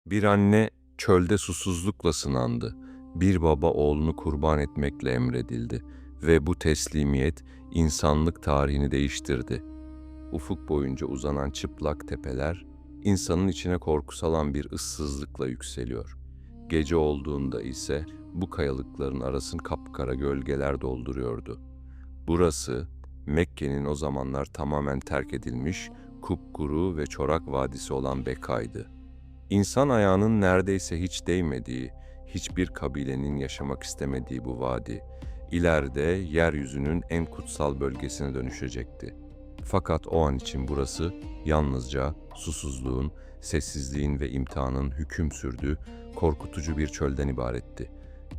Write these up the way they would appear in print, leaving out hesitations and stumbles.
Bir anne çölde susuzlukla sınandı. Bir baba oğlunu kurban etmekle emredildi ve bu teslimiyet insanlık tarihini değiştirdi. Ufuk boyunca uzanan çıplak tepeler insanın içine korku salan bir ıssızlıkla yükseliyor. Gece olduğunda ise bu kayalıkların arasını kapkara gölgeler dolduruyordu. Burası Mekke'nin o zamanlar tamamen terk edilmiş, kupkuru ve çorak vadisi olan Beka'ydı. İnsan ayağının neredeyse hiç değmediği, hiçbir kabilenin yaşamak istemediği bu vadi, ileride yeryüzünün en kutsal bölgesine dönüşecekti. Fakat o an için burası yalnızca susuzluğun, sessizliğin ve imtihanın hüküm sürdüğü korkutucu bir çölden ibaretti.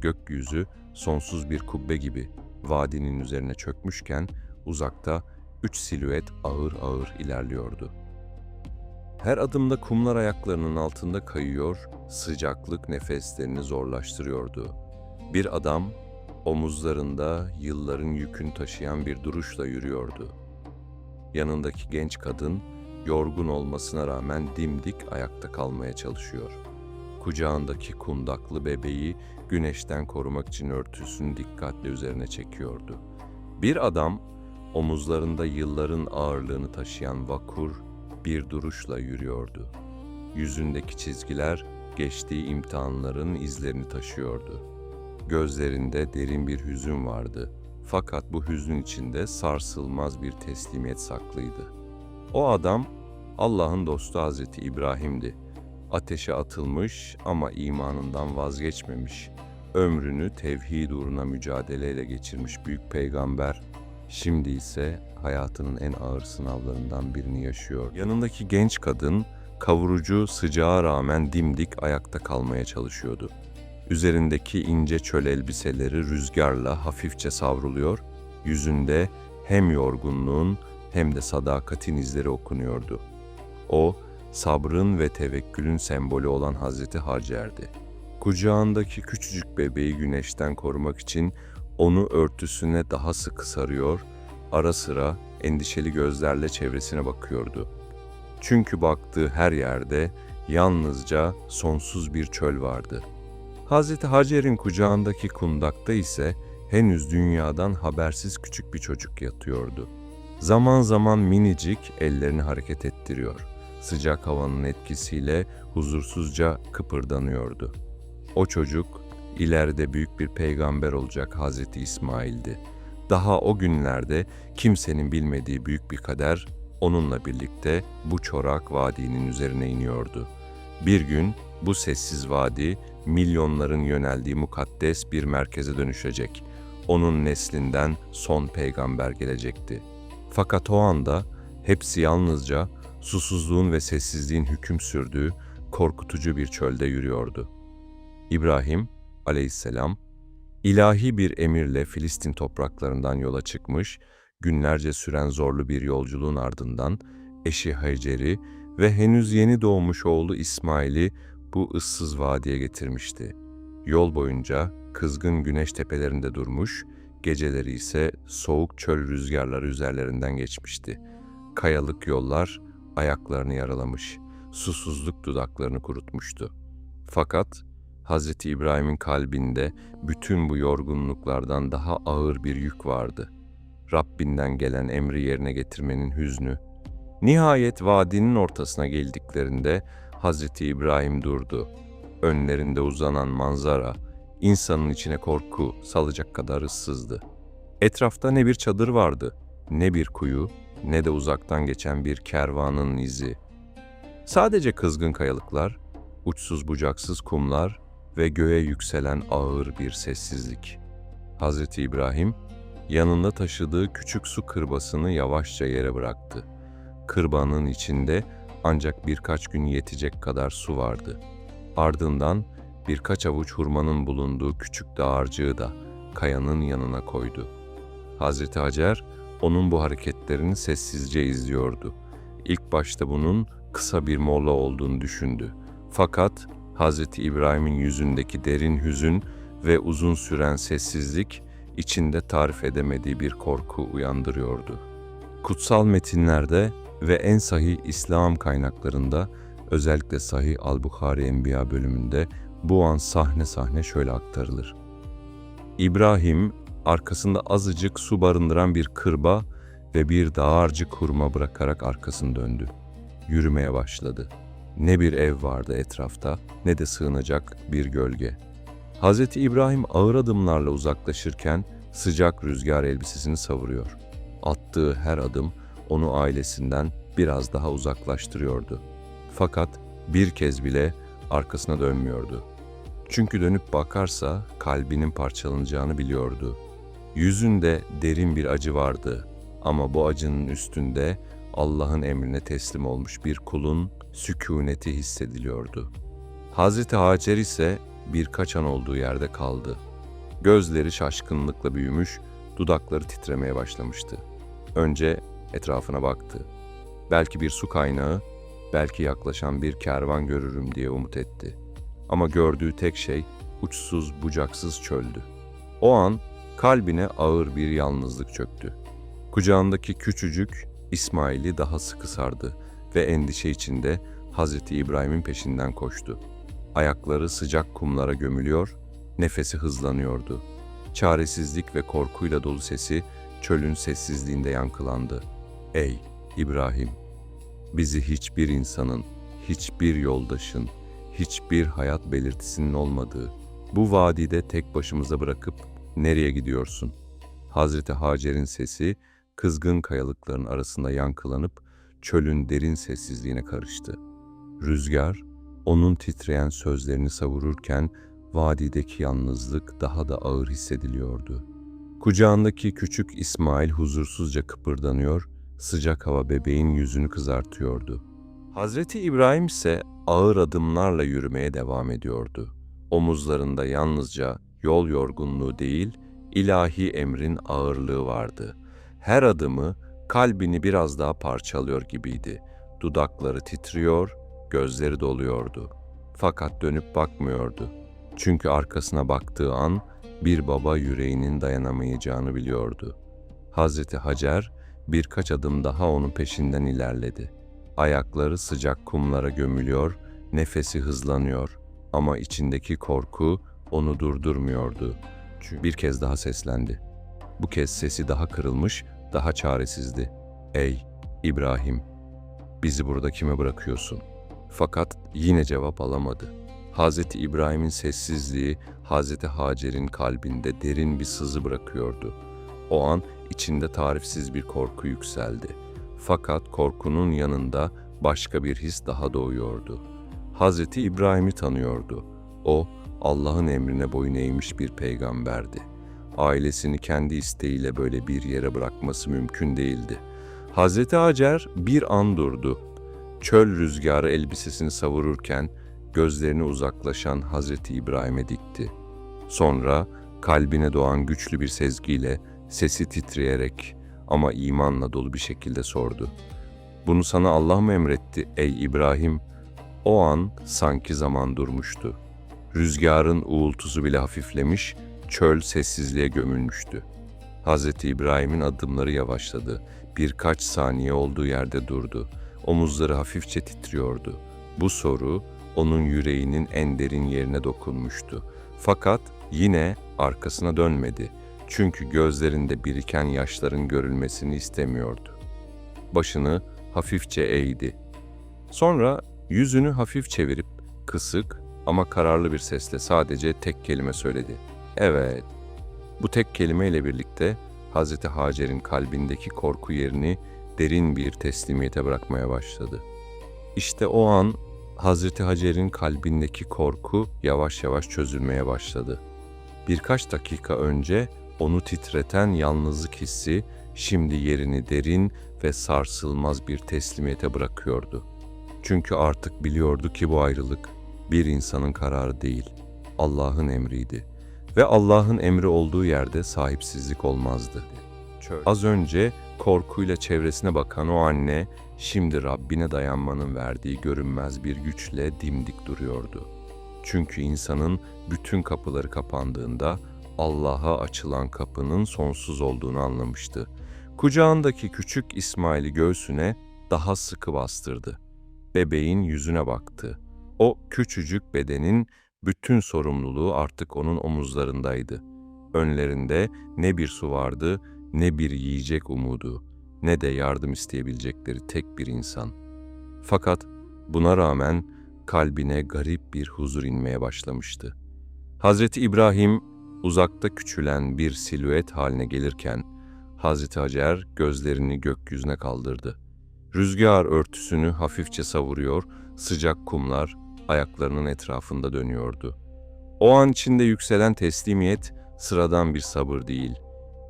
Gökyüzü sonsuz bir kubbe gibi vadinin üzerine çökmüşken uzakta üç silüet ağır ağır ilerliyordu. Her adımda kumlar ayaklarının altında kayıyor, sıcaklık nefeslerini zorlaştırıyordu. Bir adam omuzlarında yılların yükünü taşıyan bir duruşla yürüyordu. Yanındaki genç kadın yorgun olmasına rağmen dimdik ayakta kalmaya çalışıyor. Kucağındaki kundaklı bebeği güneşten korumak için örtüsünü dikkatle üzerine çekiyordu. Bir adam omuzlarında yılların ağırlığını taşıyan vakur bir duruşla yürüyordu. Yüzündeki çizgiler geçtiği imtihanların izlerini taşıyordu. Gözlerinde derin bir hüzün vardı. Fakat bu hüznün içinde sarsılmaz bir teslimiyet saklıydı. O adam Allah'ın dostu Hazreti İbrahim'di. Ateşe atılmış ama imanından vazgeçmemiş. Ömrünü tevhid uğruna mücadeleyle geçirmiş büyük peygamber, şimdi ise hayatının en ağır sınavlarından birini yaşıyor. Yanındaki genç kadın kavurucu sıcağa rağmen dimdik ayakta kalmaya çalışıyordu. Üzerindeki ince çöl elbiseleri rüzgarla hafifçe savruluyor, yüzünde hem yorgunluğun hem de sadakatin izleri okunuyordu. O, sabrın ve tevekkülün sembolü olan Hazreti Hacer'di. Kucağındaki küçücük bebeği güneşten korumak için onu örtüsüne daha sıkı sarıyor, ara sıra endişeli gözlerle çevresine bakıyordu. Çünkü baktığı her yerde yalnızca sonsuz bir çöl vardı. Hazreti Hacer'in kucağındaki kundakta ise henüz dünyadan habersiz küçük bir çocuk yatıyordu. Zaman zaman minicik ellerini hareket ettiriyor. Sıcak havanın etkisiyle huzursuzca kıpırdanıyordu. O çocuk ileride büyük bir peygamber olacak Hazreti İsmail'di. Daha o günlerde kimsenin bilmediği büyük bir kader onunla birlikte bu çorak vadinin üzerine iniyordu. Bir gün bu sessiz vadi milyonların yöneldiği mukaddes bir merkeze dönüşecek. Onun neslinden son peygamber gelecekti. Fakat o anda hepsi yalnızca susuzluğun ve sessizliğin hüküm sürdüğü korkutucu bir çölde yürüyordu. İbrahim aleyhisselam ilahi bir emirle Filistin topraklarından yola çıkmış, günlerce süren zorlu bir yolculuğun ardından eşi Hacer'i ve henüz yeni doğmuş oğlu İsmail'i bu ıssız vadiye getirmişti. Yol boyunca kızgın güneş tepelerinde durmuş, geceleri ise soğuk çöl rüzgarları üzerlerinden geçmişti. Kayalık yollar ayaklarını yaralamış, susuzluk dudaklarını kurutmuştu. Fakat Hazreti İbrahim'in kalbinde bütün bu yorgunluklardan daha ağır bir yük vardı. Rabbinden gelen emri yerine getirmenin hüznü. Nihayet vadinin ortasına geldiklerinde Hazreti İbrahim durdu. Önlerinde uzanan manzara, insanın içine korku salacak kadar ıssızdı. Etrafta ne bir çadır vardı, ne bir kuyu, ne de uzaktan geçen bir kervanın izi. Sadece kızgın kayalıklar, uçsuz bucaksız kumlar ve göğe yükselen ağır bir sessizlik. Hazreti İbrahim, yanında taşıdığı küçük su kırbasını yavaşça yere bıraktı. Kırbanın içinde ancak birkaç gün yetecek kadar su vardı. Ardından birkaç avuç hurmanın bulunduğu küçük dağarcığı da kayanın yanına koydu. Hazreti Hacer, onun bu hareketlerini sessizce izliyordu. İlk başta bunun kısa bir mola olduğunu düşündü. Fakat Hazreti İbrahim'in yüzündeki derin hüzün ve uzun süren sessizlik içinde tarif edemediği bir korku uyandırıyordu. Kutsal metinlerde ve en sahih İslam kaynaklarında Özellikle Sahih al-Buhari Enbiya bölümünde bu an sahne sahne şöyle aktarılır. İbrahim arkasında azıcık su barındıran bir kırba ve bir dağarcık hurma bırakarak arkasını döndü. Yürümeye başladı. Ne bir ev vardı etrafta ne de sığınacak bir gölge. Hz. İbrahim ağır adımlarla uzaklaşırken sıcak rüzgar elbisesini savuruyor. Attığı her adım onu ailesinden biraz daha uzaklaştırıyordu. Fakat bir kez bile arkasına dönmüyordu. Çünkü dönüp bakarsa kalbinin parçalanacağını biliyordu. Yüzünde derin bir acı vardı ama bu acının üstünde Allah'ın emrine teslim olmuş bir kulun sükûneti hissediliyordu. Hazreti Hacer ise birkaç an olduğu yerde kaldı. Gözleri şaşkınlıkla büyümüş, dudakları titremeye başlamıştı. Önce etrafına baktı. Belki bir su kaynağı, belki yaklaşan bir kervan görürüm diye umut etti. Ama gördüğü tek şey uçsuz bucaksız çöldü. O an kalbine ağır bir yalnızlık çöktü. Kucağındaki küçücük İsmail'i daha sıkı sardı ve endişe içinde Hazreti İbrahim'in peşinden koştu. Ayakları sıcak kumlara gömülüyor, nefesi hızlanıyordu. Çaresizlik ve korkuyla dolu sesi çölün sessizliğinde yankılandı. Ey İbrahim! Bizi hiçbir insanın, hiçbir yoldaşın, hiçbir hayat belirtisinin olmadığı bu vadide tek başımıza bırakıp nereye gidiyorsun? Hazreti Hacer'in sesi kızgın kayalıkların arasında yankılanıp çölün derin sessizliğine karıştı. Rüzgar onun titreyen sözlerini savururken vadideki yalnızlık daha da ağır hissediliyordu. Kucağındaki küçük İsmail huzursuzca kıpırdanıyor, sıcak hava bebeğin yüzünü kızartıyordu. Hazreti İbrahim ise ağır adımlarla yürümeye devam ediyordu. Omuzlarında yalnızca yol yorgunluğu değil, ilahi emrin ağırlığı vardı. Her adımı kalbini biraz daha parçalıyor gibiydi. Dudakları titriyor, gözleri doluyordu. Fakat dönüp bakmıyordu. Çünkü arkasına baktığı an bir baba yüreğinin dayanamayacağını biliyordu. Hazreti Hacer birkaç adım daha onun peşinden ilerledi. Ayakları sıcak kumlara gömülüyor, nefesi hızlanıyor ama içindeki korku onu durdurmuyordu. Çünkü bir kez daha seslendi. Bu kez sesi daha kırılmış, daha çaresizdi. Ey İbrahim, bizi burada kime bırakıyorsun? Fakat yine cevap alamadı. Hazreti İbrahim'in sessizliği Hazreti Hacer'in kalbinde derin bir sızı bırakıyordu. O an içinde tarifsiz bir korku yükseldi. Fakat korkunun yanında başka bir his daha doğuyordu. Hazreti İbrahim'i tanıyordu. O, Allah'ın emrine boyun eğmiş bir peygamberdi. Ailesini kendi isteğiyle böyle bir yere bırakması mümkün değildi. Hazreti Hacer bir an durdu. Çöl rüzgarı elbisesini savururken gözlerini uzaklaşan Hazreti İbrahim'e dikti. Sonra kalbine doğan güçlü bir sezgiyle sesi titreyerek ama imanla dolu bir şekilde sordu. Bunu sana Allah mı emretti ey İbrahim? O an sanki zaman durmuştu. Rüzgarın uğultusu bile hafiflemiş, çöl sessizliğe gömülmüştü. Hazreti İbrahim'in adımları yavaşladı. Birkaç saniye olduğu yerde durdu. Omuzları hafifçe titriyordu. Bu soru onun yüreğinin en derin yerine dokunmuştu. Fakat yine arkasına dönmedi. Çünkü gözlerinde biriken yaşların görülmesini istemiyordu. Başını hafifçe eğdi. Sonra yüzünü hafif çevirip kısık ama kararlı bir sesle sadece tek kelime söyledi. Evet. Bu tek kelimeyle birlikte Hazreti Hacer'in kalbindeki korku yerini derin bir teslimiyete bırakmaya başladı. İşte o an Hazreti Hacer'in kalbindeki korku yavaş yavaş çözülmeye başladı. Birkaç dakika önce onu titreten yalnızlık hissi şimdi yerini derin ve sarsılmaz bir teslimiyete bırakıyordu. Çünkü artık biliyordu ki bu ayrılık bir insanın kararı değil, Allah'ın emriydi. Ve Allah'ın emri olduğu yerde sahipsizlik olmazdı. Az önce korkuyla çevresine bakan o anne, şimdi Rabbine dayanmanın verdiği görünmez bir güçle dimdik duruyordu. Çünkü insanın bütün kapıları kapandığında Allah'a açılan kapının sonsuz olduğunu anlamıştı. Kucağındaki küçük İsmail'i göğsüne daha sıkı bastırdı. bebeğin yüzüne baktı. O küçücük bedenin bütün sorumluluğu artık onun omuzlarındaydı. Önlerinde ne bir su vardı, ne bir yiyecek umudu, ne de yardım isteyebilecekleri tek bir insan. Fakat buna rağmen kalbine garip bir huzur inmeye başlamıştı. Hazreti İbrahim uzakta küçülen bir silüet haline gelirken, Hazreti Hacer gözlerini gökyüzüne kaldırdı. Rüzgar örtüsünü hafifçe savuruyor, sıcak kumlar ayaklarının etrafında dönüyordu. O an içinde yükselen teslimiyet sıradan bir sabır değil,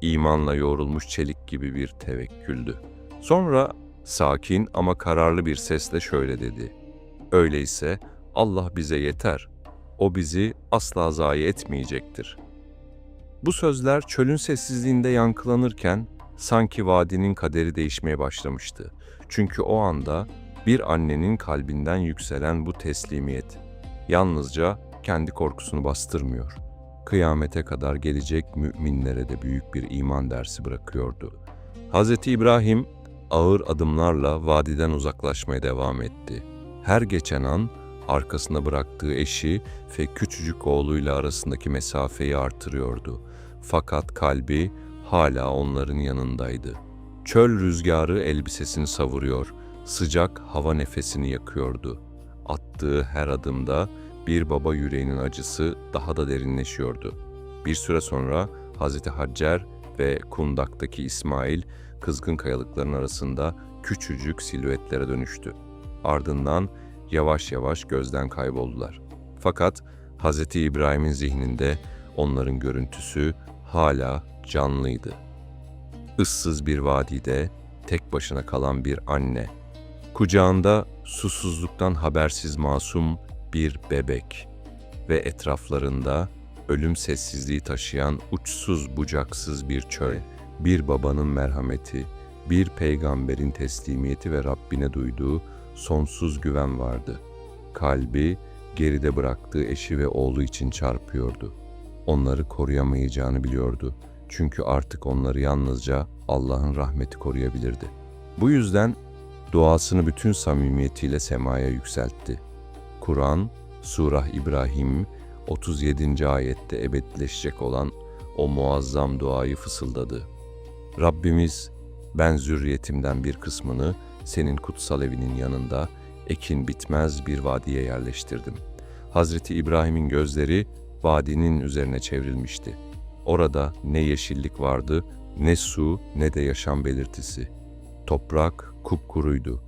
imanla yoğrulmuş çelik gibi bir tevekküldü. Sonra sakin ama kararlı bir sesle şöyle dedi: "Öyleyse Allah bize yeter. O bizi asla zayi etmeyecektir." Bu sözler çölün sessizliğinde yankılanırken sanki vadinin kaderi değişmeye başlamıştı. Çünkü o anda bir annenin kalbinden yükselen bu teslimiyet yalnızca kendi korkusunu bastırmıyor, kıyamete kadar gelecek müminlere de büyük bir iman dersi bırakıyordu. Hz. İbrahim ağır adımlarla vadiden uzaklaşmaya devam etti. Her geçen an arkasında bıraktığı eşi ve küçücük oğluyla arasındaki mesafeyi artırıyordu. Fakat kalbi hala onların yanındaydı. Çöl rüzgarı elbisesini savuruyor, sıcak hava nefesini yakıyordu. Attığı her adımda bir baba yüreğinin acısı daha da derinleşiyordu. Bir süre sonra Hazreti Hacer ve kundaktaki İsmail kızgın kayalıkların arasında küçücük silüetlere dönüştü. Ardından yavaş yavaş gözden kayboldular. Fakat Hz. İbrahim'in zihninde onların görüntüsü hala canlıydı. Issız bir vadide tek başına kalan bir anne, kucağında susuzluktan habersiz masum bir bebek ve etraflarında ölüm sessizliği taşıyan uçsuz bucaksız bir çöl, bir babanın merhameti, bir peygamberin teslimiyeti ve Rabbine duyduğu sonsuz güven vardı. Kalbi geride bıraktığı eşi ve oğlu için çarpıyordu. Onları koruyamayacağını biliyordu. Çünkü artık onları yalnızca Allah'ın rahmeti koruyabilirdi. Bu yüzden duasını bütün samimiyetiyle semaya yükseltti. Kur'an, Surah İbrahim 37. ayette ebedileşecek olan o muazzam duayı fısıldadı. Rabbimiz, ben zürriyetimden bir kısmını senin kutsal evinin yanında ekin bitmez bir vadiye yerleştirdim. Hazreti İbrahim'in gözleri vadinin üzerine çevrilmişti. Orada ne yeşillik vardı, ne su, ne de yaşam belirtisi. Toprak kupkuruydu.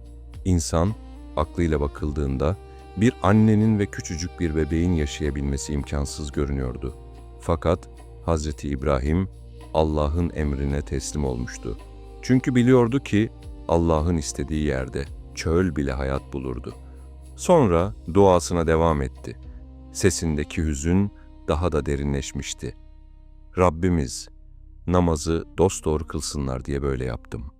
İnsan aklıyla bakıldığında bir annenin ve küçücük bir bebeğin yaşayabilmesi imkansız görünüyordu. Fakat Hazreti İbrahim Allah'ın emrine teslim olmuştu. Çünkü biliyordu ki Allah'ın istediği yerde çöl bile hayat bulurdu. Sonra duasına devam etti. Sesindeki hüzün daha da derinleşmişti. Rabbimiz, namazı dosdoğru kılsınlar diye böyle yaptım.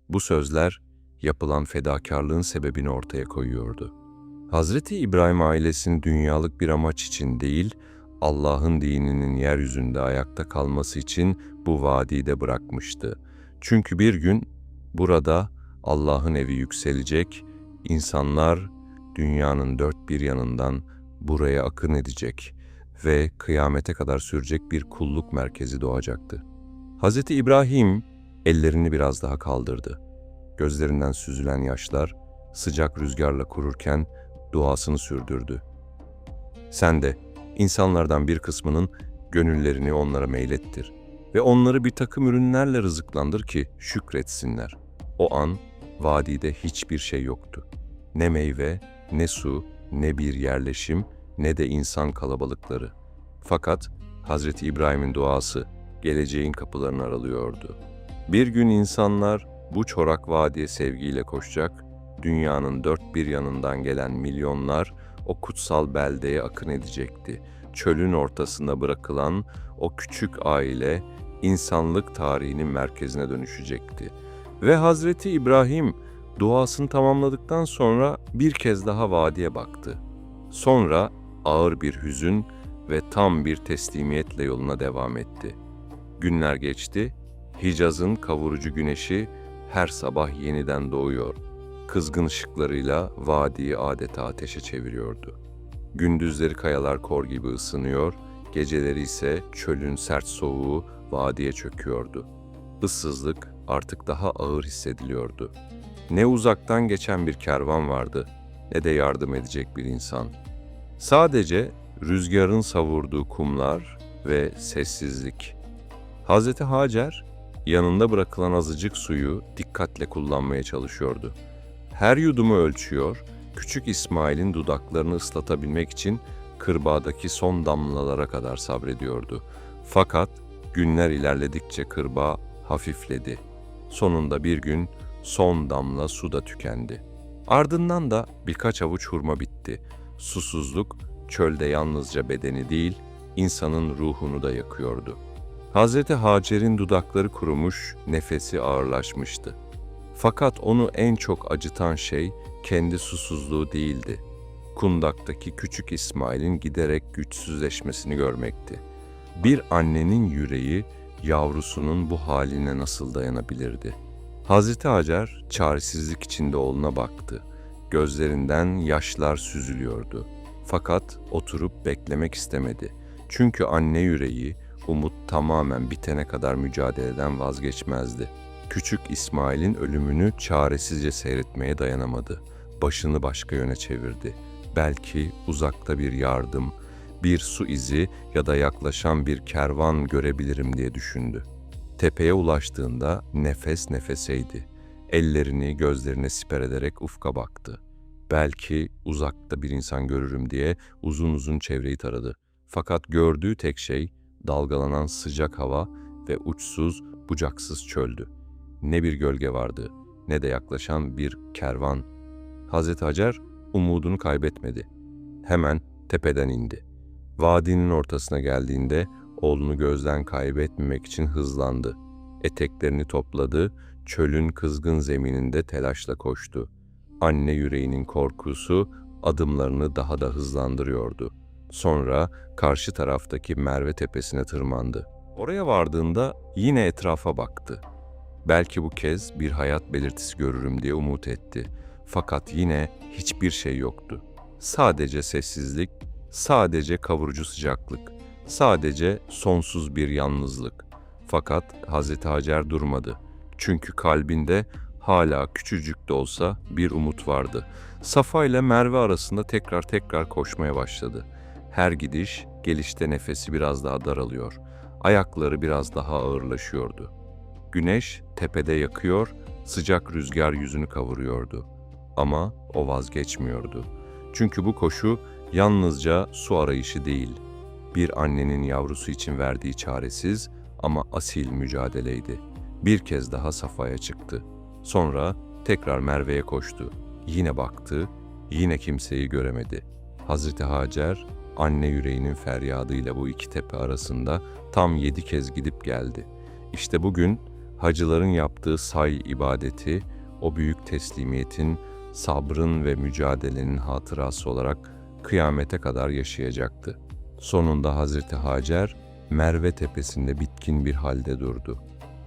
Bu sözler yapılan fedakarlığın sebebini ortaya koyuyordu. Hazreti İbrahim ailesinin dünyalık bir amaç için değil, Allah'ın dininin yeryüzünde ayakta kalması için bu vadide bırakmıştı. Çünkü bir gün burada Allah'ın evi yükselecek, insanlar dünyanın dört bir yanından buraya akın edecek ve kıyamete kadar sürecek bir kulluk merkezi doğacaktı. Hz. İbrahim ellerini biraz daha kaldırdı. Gözlerinden süzülen yaşlar sıcak rüzgarla kururken duasını sürdürdü. Sen de insanlardan bir kısmının gönüllerini onlara meylettir ve onları bir takım ürünlerle rızıklandır ki şükretsinler. O an vadide hiçbir şey yoktu. Ne meyve, ne su, ne bir yerleşim, ne de insan kalabalıkları. Fakat Hazreti İbrahim'in duası geleceğin kapılarını aralıyordu. Bir gün insanlar bu çorak vadiye sevgiyle koşacak, dünyanın dört bir yanından gelen milyonlar o kutsal beldeye akın edecekti. Çölün ortasında bırakılan o küçük aile insanlık tarihinin merkezine dönüşecekti. Ve Hazreti İbrahim duasını tamamladıktan sonra bir kez daha vadiye baktı. Sonra ağır bir hüzün ve tam bir teslimiyetle yoluna devam etti. Günler geçti, Hicaz'ın kavurucu güneşi her sabah yeniden doğuyor. kızgın ışıklarıyla vadiyi adeta ateşe çeviriyordu. Gündüzleri kayalar kor gibi ısınıyor, geceleri ise çölün sert soğuğu vadiye çöküyordu. Issızlık artık daha ağır hissediliyordu. Ne uzaktan geçen bir kervan vardı, ne de yardım edecek bir insan. Sadece rüzgarın savurduğu kumlar ve sessizlik. Hazreti Hacer, yanında bırakılan azıcık suyu dikkatle kullanmaya çalışıyordu. Her yudumu ölçüyor, küçük İsmail'in dudaklarını ıslatabilmek için kırbağdaki son damlalara kadar sabrediyordu. Fakat günler ilerledikçe kırbağa hafifledi. Sonunda bir gün son damla su da tükendi. Ardından da birkaç avuç hurma bitti. Susuzluk çölde yalnızca bedeni değil, insanın ruhunu da yakıyordu. Hazreti Hacer'in dudakları kurumuş, nefesi ağırlaşmıştı. Fakat onu en çok acıtan şey kendi susuzluğu değildi. Kundaktaki küçük İsmail'in giderek güçsüzleşmesini görmekti. Bir annenin yüreği yavrusunun bu haline nasıl dayanabilirdi? Hazreti Hacer çaresizlik içinde oğluna baktı. Gözlerinden yaşlar süzülüyordu. Fakat oturup beklemek istemedi. Çünkü anne yüreği umut tamamen bitene kadar mücadeleden vazgeçmezdi. Küçük İsmail'in ölümünü çaresizce seyretmeye dayanamadı. Başını başka yöne çevirdi. Belki uzakta bir yardım, bir su izi ya da yaklaşan bir kervan görebilirim diye düşündü. Tepeye ulaştığında nefes nefeseydi. Ellerini gözlerine siper ederek ufka baktı. Belki uzakta bir insan görürüm diye uzun uzun çevreyi taradı. Fakat gördüğü tek şey dalgalanan sıcak hava ve uçsuz, bucaksız çöldü. Ne bir gölge vardı, ne de yaklaşan bir kervan. Hazreti Hacer umudunu kaybetmedi. Hemen tepeden indi. Vadinin ortasına geldiğinde oğlunu gözden kaybetmemek için hızlandı. Eteklerini topladı, çölün kızgın zemininde telaşla koştu. Anne yüreğinin korkusu adımlarını daha da hızlandırıyordu. Sonra karşı taraftaki Merve tepesine tırmandı. Oraya vardığında yine etrafa baktı. Belki bu kez bir hayat belirtisi görürüm diye umut etti. Fakat yine hiçbir şey yoktu. Sadece sessizlik, sadece kavurucu sıcaklık, sadece sonsuz bir yalnızlık. Fakat Hazreti Hacer durmadı. Çünkü kalbinde hala küçücük de olsa bir umut vardı. Safa ile Merve arasında tekrar koşmaya başladı. Her gidiş, gelişte nefesi biraz daha daralıyor. Ayakları biraz daha ağırlaşıyordu. Güneş tepede yakıyor, sıcak rüzgar yüzünü kavuruyordu. Ama o vazgeçmiyordu. Çünkü bu koşu yalnızca su arayışı değil, bir annenin yavrusu için verdiği çaresiz ama asil mücadeleydi. Bir kez daha Safa'ya çıktı. Sonra tekrar Merve'ye koştu. Yine baktı, yine kimseyi göremedi. Hazreti Hacer, anne yüreğinin feryadıyla bu iki tepe arasında tam 7 kez gidip geldi. İşte bugün hacıların yaptığı say ibadeti, o büyük teslimiyetin, sabrın ve mücadelenin hatırası olarak kıyamete kadar yaşayacaktı. Sonunda Hazreti Hacer, Merve tepesinde bitkin bir halde durdu.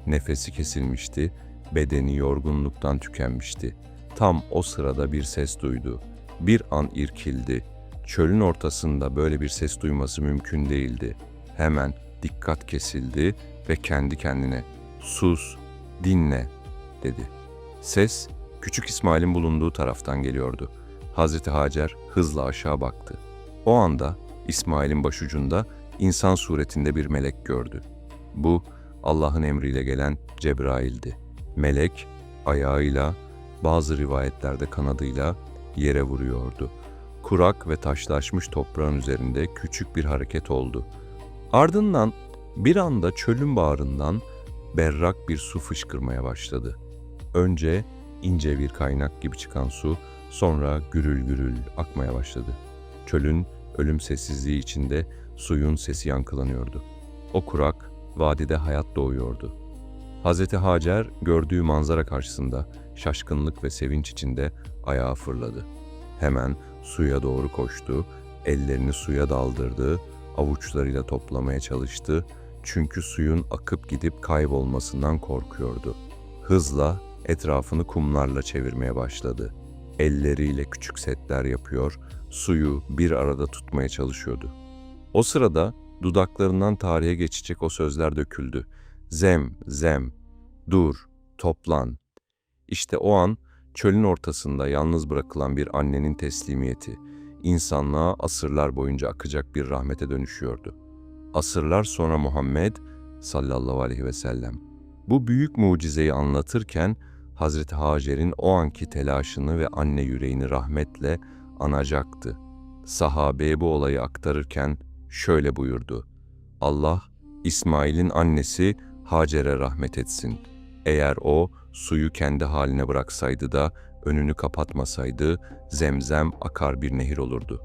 Nefesi kesilmişti, bedeni yorgunluktan tükenmişti. Tam o sırada bir ses duydu. Bir an irkildi. Çölün ortasında böyle bir ses duyması mümkün değildi. Hemen dikkat kesildi ve kendi kendine "Sus, dinle," dedi. Ses, küçük İsmail'in bulunduğu taraftan geliyordu. Hazreti Hacer hızla aşağı baktı. O anda İsmail'in başucunda insan suretinde bir melek gördü. Bu Allah'ın emriyle gelen Cebrail'di. Melek ayağıyla, bazı rivayetlerde kanadıyla yere vuruyordu. Kurak ve taşlaşmış toprağın üzerinde küçük bir hareket oldu. Ardından bir anda çölün bağrından berrak bir su fışkırmaya başladı. Önce ince bir kaynak gibi çıkan su, sonra gürül gürül akmaya başladı. Çölün ölüm sessizliği içinde suyun sesi yankılanıyordu. O kurak vadide hayat doğuyordu. Hazreti Hacer gördüğü manzara karşısında şaşkınlık ve sevinç içinde ayağa fırladı. Hemen suya doğru koştu, ellerini suya daldırdı, avuçlarıyla toplamaya çalıştı çünkü suyun akıp gidip kaybolmasından korkuyordu. Hızla etrafını kumlarla çevirmeye başladı. Elleriyle küçük setler yapıyor, suyu bir arada tutmaya çalışıyordu. O sırada dudaklarından tarihe geçecek o sözler döküldü. Zem, zem, dur, toplan. İşte o an çölün ortasında yalnız bırakılan bir annenin teslimiyeti, insanlığa asırlar boyunca akacak bir rahmete dönüşüyordu. Asırlar sonra Muhammed sallallahu aleyhi ve sellem bu büyük mucizeyi anlatırken Hazreti Hacer'in o anki telaşını ve anne yüreğini rahmetle anacaktı. Sahabeye bu olayı aktarırken şöyle buyurdu: Allah İsmail'in annesi Hacer'e rahmet etsin. Eğer o suyu kendi haline bıraksaydı da önünü kapatmasaydı zemzem akar bir nehir olurdu.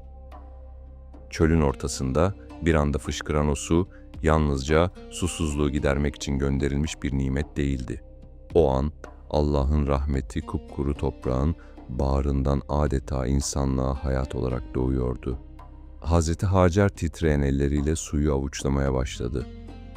Çölün ortasında bir anda fışkıran o su yalnızca susuzluğu gidermek için gönderilmiş bir nimet değildi. O an Allah'ın rahmeti kupkuru toprağın bağrından adeta insanlığa hayat olarak doğuyordu. Hazreti Hacer titreyen elleriyle suyu avuçlamaya başladı.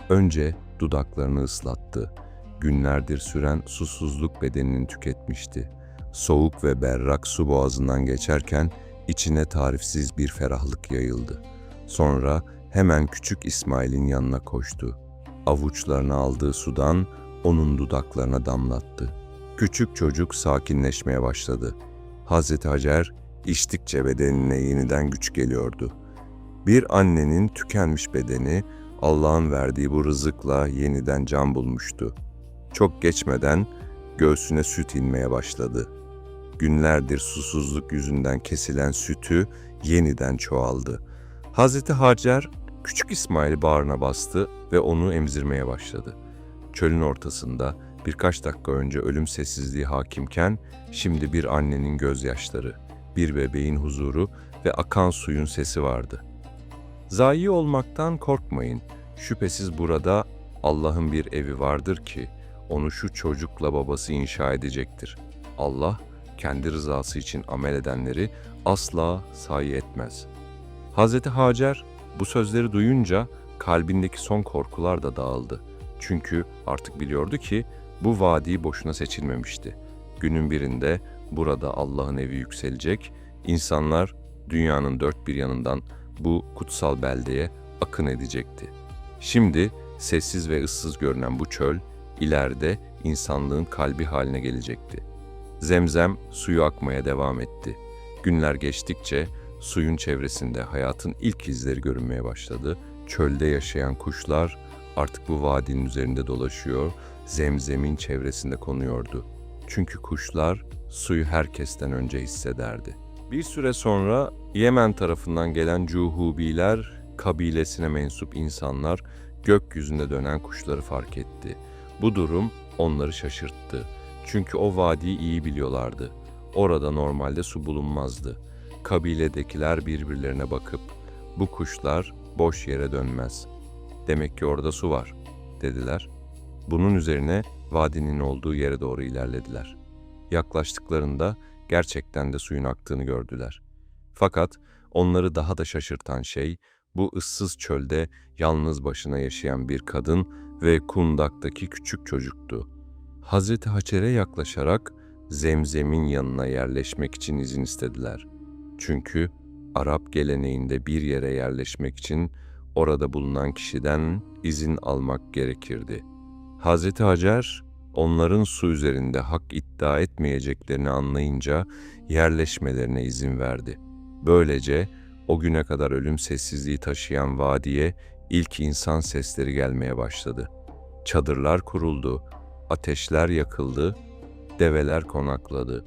Önce dudaklarını ıslattı. Günlerdir süren susuzluk bedenini tüketmişti. Soğuk ve berrak su boğazından geçerken içine tarifsiz bir ferahlık yayıldı. Sonra hemen küçük İsmail'in yanına koştu. Avuçlarına aldığı sudan onun dudaklarına damlattı. Küçük çocuk sakinleşmeye başladı. Hazreti Hacer içtikçe bedenine yeniden güç geliyordu. Bir annenin tükenmiş bedeni Allah'ın verdiği bu rızıkla yeniden can bulmuştu. Çok geçmeden göğsüne süt inmeye başladı. Günlerdir susuzluk yüzünden kesilen sütü yeniden çoğaldı. Hazreti Hacer küçük İsmail'i bağrına bastı ve onu emzirmeye başladı. Çölün ortasında birkaç dakika önce ölüm sessizliği hakimken şimdi bir annenin gözyaşları, bir bebeğin huzuru ve akan suyun sesi vardı. Zayi olmaktan korkmayın. Şüphesiz burada Allah'ın bir evi vardır ki onu şu çocukla babası inşa edecektir. Allah kendi rızası için amel edenleri asla zayi etmez. Hazreti Hacer bu sözleri duyunca kalbindeki son korkular da dağıldı. Çünkü artık biliyordu ki bu vadi boşuna seçilmemişti. Günün birinde burada Allah'ın evi yükselecek, insanlar dünyanın dört bir yanından bu kutsal beldeye akın edecekti. Şimdi sessiz ve ıssız görünen bu çöl, ileride insanlığın kalbi haline gelecekti. Zemzem suyu akmaya devam etti. Günler geçtikçe suyun çevresinde hayatın ilk izleri görünmeye başladı. Çölde yaşayan kuşlar artık bu vadinin üzerinde dolaşıyor, zemzemin çevresinde konuyordu. Çünkü kuşlar suyu herkesten önce hissederdi. Bir süre sonra Yemen tarafından gelen Cuhubiler kabilesine mensup insanlar gökyüzünde dönen kuşları fark etti. Bu durum onları şaşırttı. Çünkü o vadiyi iyi biliyorlardı. Orada normalde su bulunmazdı. Kabiledekiler birbirlerine bakıp bu kuşlar boş yere dönmez. Demek ki orada su var dediler. Bunun üzerine vadinin olduğu yere doğru ilerlediler. Yaklaştıklarında gerçekten de suyun aktığını gördüler. Fakat onları daha da şaşırtan şey bu ıssız çölde yalnız başına yaşayan bir kadın ve kundaktaki küçük çocuktu. Hazreti Hacer'e yaklaşarak Zemzem'in yanına yerleşmek için izin istediler. Çünkü Arap geleneğinde bir yere yerleşmek için orada bulunan kişiden izin almak gerekirdi. Hazreti Hacer onların su üzerinde hak iddia etmeyeceklerini anlayınca yerleşmelerine izin verdi. Böylece o güne kadar ölüm sessizliği taşıyan vadiye ilk insan sesleri gelmeye başladı. Çadırlar kuruldu, ateşler yakıldı, develer konakladı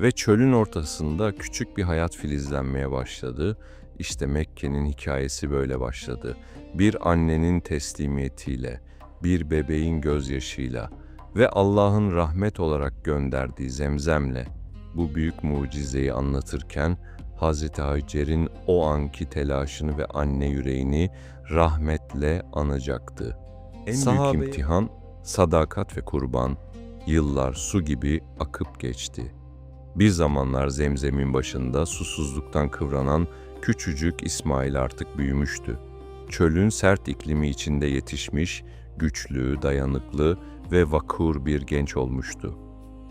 ve çölün ortasında küçük bir hayat filizlenmeye başladı. İşte Mekke'nin hikayesi böyle başladı. Bir annenin teslimiyetiyle, bir bebeğin gözyaşıyla ve Allah'ın rahmet olarak gönderdiği zemzemle bu büyük mucizeyi anlatırken Hazreti Hacer'in o anki telaşını ve anne yüreğini rahmetle anacaktı. En büyük imtihan sadakat ve kurban, yıllar su gibi akıp geçti. Bir zamanlar zemzemin başında susuzluktan kıvranan küçücük İsmail artık büyümüştü. Çölün sert iklimi içinde yetişmiş, güçlü, dayanıklı ve vakur bir genç olmuştu.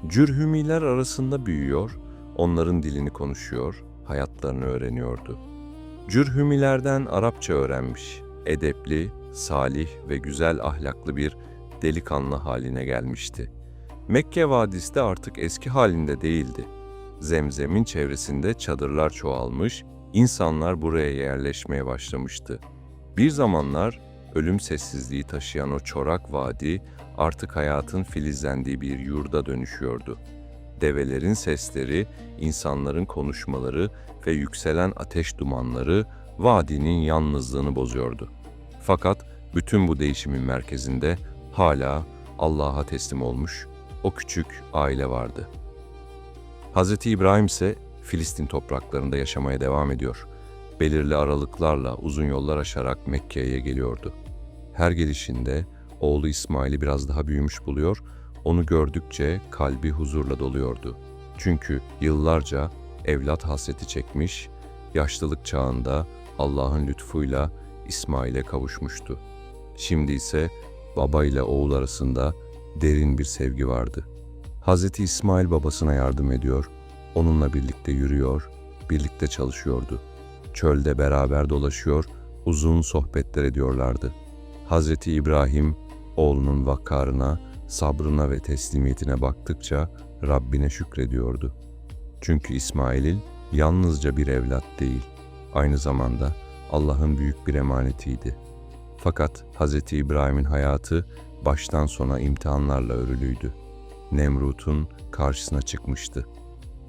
Cürhümiler arasında büyüyor, onların dilini konuşuyor, hayatlarını öğreniyordu. Cürhümilerden Arapça öğrenmiş, edepli, salih ve güzel ahlaklı bir delikanlı haline gelmişti. Mekke vadisi de artık eski halinde değildi. Zemzem'in çevresinde çadırlar çoğalmış, insanlar buraya yerleşmeye başlamıştı. Bir zamanlar ölüm sessizliği taşıyan o çorak vadi artık hayatın filizlendiği bir yurda dönüşüyordu. Develerin sesleri, insanların konuşmaları ve yükselen ateş dumanları vadinin yalnızlığını bozuyordu. Fakat bütün bu değişimin merkezinde hala Allah'a teslim olmuş o küçük aile vardı. Hz. İbrahim ise Filistin topraklarında yaşamaya devam ediyor. Belirli aralıklarla uzun yollar aşarak Mekke'ye geliyordu. Her gelişinde oğlu İsmail'i biraz daha büyümüş buluyor, onu gördükçe kalbi huzurla doluyordu. Çünkü yıllarca evlat hasreti çekmiş, yaşlılık çağında Allah'ın lütfuyla İsmail'e kavuşmuştu. Şimdi ise baba ile oğul arasında derin bir sevgi vardı. Hz. İsmail babasına yardım ediyor, onunla birlikte yürüyor, birlikte çalışıyordu. Çölde beraber dolaşıyor, uzun sohbetler ediyorlardı. Hz. İbrahim, oğlunun vakkarına, sabrına ve teslimiyetine baktıkça Rabbine şükrediyordu. Çünkü İsmail yalnızca bir evlat değil, aynı zamanda Allah'ın büyük bir emanetiydi. Fakat Hz. İbrahim'in hayatı baştan sona imtihanlarla örülüydü. Nemrut'un karşısına çıkmıştı.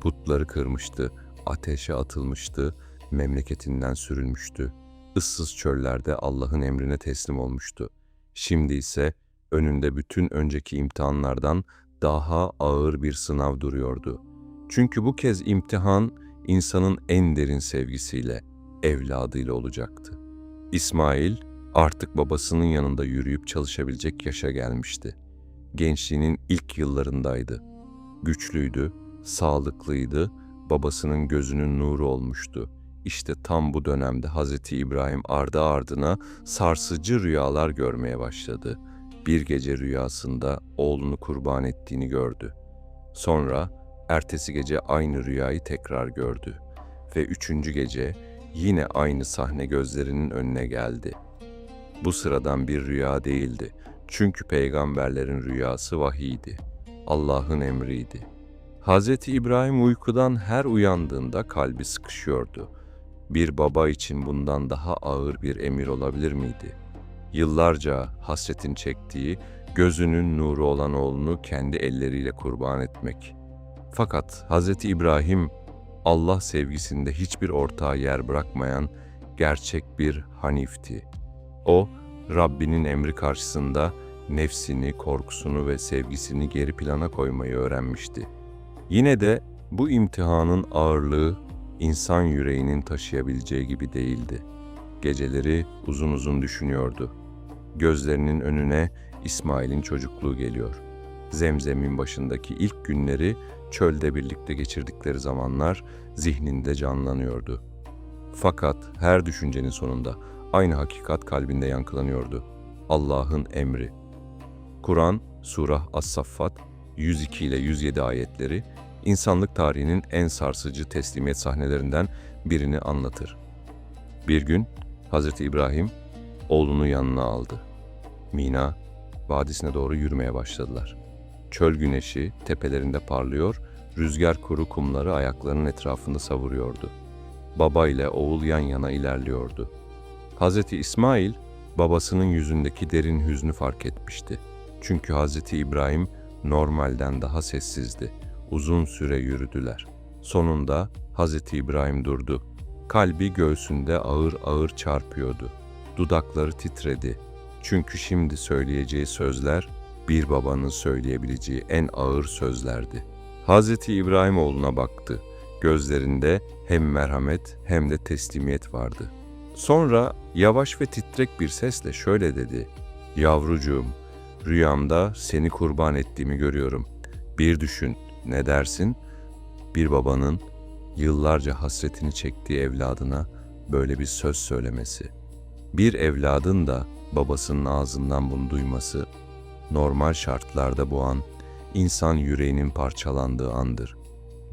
Putları kırmıştı, ateşe atılmıştı, memleketinden sürülmüştü. Issız çöllerde Allah'ın emrine teslim olmuştu. Şimdi ise önünde bütün önceki imtihanlardan daha ağır bir sınav duruyordu. Çünkü bu kez imtihan insanın en derin sevgisiyle, evladıyla olacaktı. İsmail artık babasının yanında yürüyüp çalışabilecek yaşa gelmişti. Gençliğinin ilk yıllarındaydı. Güçlüydü, sağlıklıydı, babasının gözünün nuru olmuştu. İşte tam bu dönemde Hz. İbrahim ardı ardına sarsıcı rüyalar görmeye başladı. Bir gece rüyasında oğlunu kurban ettiğini gördü. Sonra ertesi gece aynı rüyayı tekrar gördü. Ve üçüncü gece yine aynı sahne gözlerinin önüne geldi. Bu sıradan bir rüya değildi. Çünkü peygamberlerin rüyası vahiydi. Allah'ın emriydi. Hz. İbrahim uykudan her uyandığında kalbi sıkışıyordu. Bir baba için bundan daha ağır bir emir olabilir miydi? Yıllarca hasretin çektiği, gözünün nuru olan oğlunu kendi elleriyle kurban etmek. Fakat Hz. İbrahim, Allah sevgisinde hiçbir ortağa yer bırakmayan gerçek bir hanifti. O, Rabbinin emri karşısında nefsini, korkusunu ve sevgisini geri plana koymayı öğrenmişti. Yine de bu imtihanın ağırlığı insan yüreğinin taşıyabileceği gibi değildi. Geceleri uzun uzun düşünüyordu. Gözlerinin önüne İsmail'in çocukluğu geliyor. Zemzem'in başındaki ilk günleri, çölde birlikte geçirdikleri zamanlar zihninde canlanıyordu. Fakat her düşüncenin sonunda aynı hakikat kalbinde yankılanıyordu. Allah'ın emri. Kur'an, Surah As-Saffat 102 ile 107 ayetleri, insanlık tarihinin en sarsıcı teslimiyet sahnelerinden birini anlatır. Bir gün Hz. İbrahim oğlunu yanına aldı. Mina vadisine doğru yürümeye başladılar. Çöl güneşi tepelerinde parlıyor, rüzgar kuru kumları ayaklarının etrafında savuruyordu. Baba ile oğul yan yana ilerliyordu. Hz. İsmail, babasının yüzündeki derin hüznü fark etmişti. Çünkü Hz. İbrahim normalden daha sessizdi. Uzun süre yürüdüler. Sonunda Hz. İbrahim durdu. Kalbi göğsünde ağır ağır çarpıyordu. Dudakları titredi. Çünkü şimdi söyleyeceği sözler, bir babanın söyleyebileceği en ağır sözlerdi. Hz. İbrahim oğluna baktı. Gözlerinde hem merhamet hem de teslimiyet vardı. Sonra yavaş ve titrek bir sesle şöyle dedi: "Yavrucuğum, rüyamda seni kurban ettiğimi görüyorum. Bir düşün, ne dersin?" Bir babanın yıllarca hasretini çektiği evladına böyle bir söz söylemesi. Bir evladın da babasının ağzından bunu duyması, normal şartlarda bu an insan yüreğinin parçalandığı andır.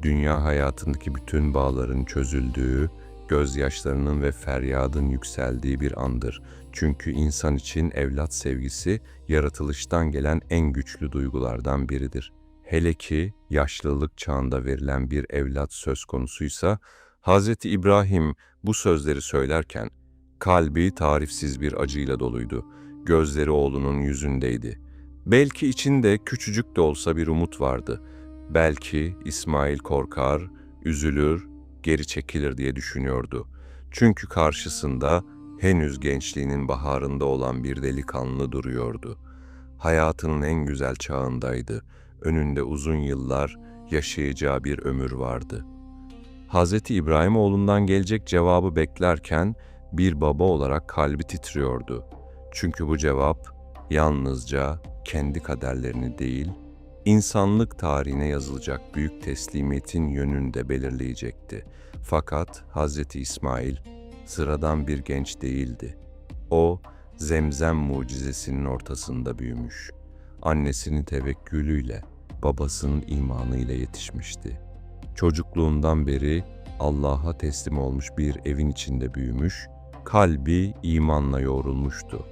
Dünya hayatındaki bütün bağların çözüldüğü, gözyaşlarının ve feryadın yükseldiği bir andır. Çünkü insan için evlat sevgisi yaratılıştan gelen en güçlü duygulardan biridir. Hele ki yaşlılık çağında verilen bir evlat söz konusuysa, Hz. İbrahim bu sözleri söylerken kalbi tarifsiz bir acıyla doluydu. Gözleri oğlunun yüzündeydi. Belki içinde küçücük de olsa bir umut vardı. Belki İsmail korkar, üzülür, geri çekilir diye düşünüyordu. Çünkü karşısında henüz gençliğinin baharında olan bir delikanlı duruyordu. Hayatının en güzel çağındaydı. Önünde uzun yıllar yaşayacağı bir ömür vardı. Hz. İbrahim oğlundan gelecek cevabı beklerken bir baba olarak kalbi titriyordu. Çünkü bu cevap yalnızca kendi kaderlerini değil, insanlık tarihine yazılacak büyük teslimiyetin yönünü de belirleyecekti. Fakat Hz. İsmail sıradan bir genç değildi. O, Zemzem mucizesinin ortasında büyümüş. Annesinin tevekkülüyle, babasının imanıyla yetişmişti. Çocukluğundan beri Allah'a teslim olmuş bir evin içinde büyümüş, kalbi imanla yoğrulmuştu.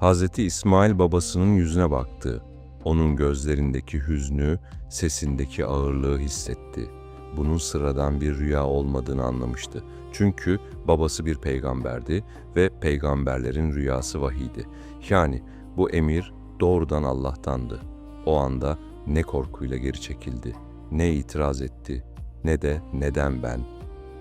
Hz. İsmail babasının yüzüne baktı. Onun gözlerindeki hüznü, sesindeki ağırlığı hissetti. Bunun sıradan bir rüya olmadığını anlamıştı. Çünkü babası bir peygamberdi ve peygamberlerin rüyası vahiydi. Yani bu emir doğrudan Allah'tandı. O anda ne korkuyla geri çekildi, ne itiraz etti, ne de neden ben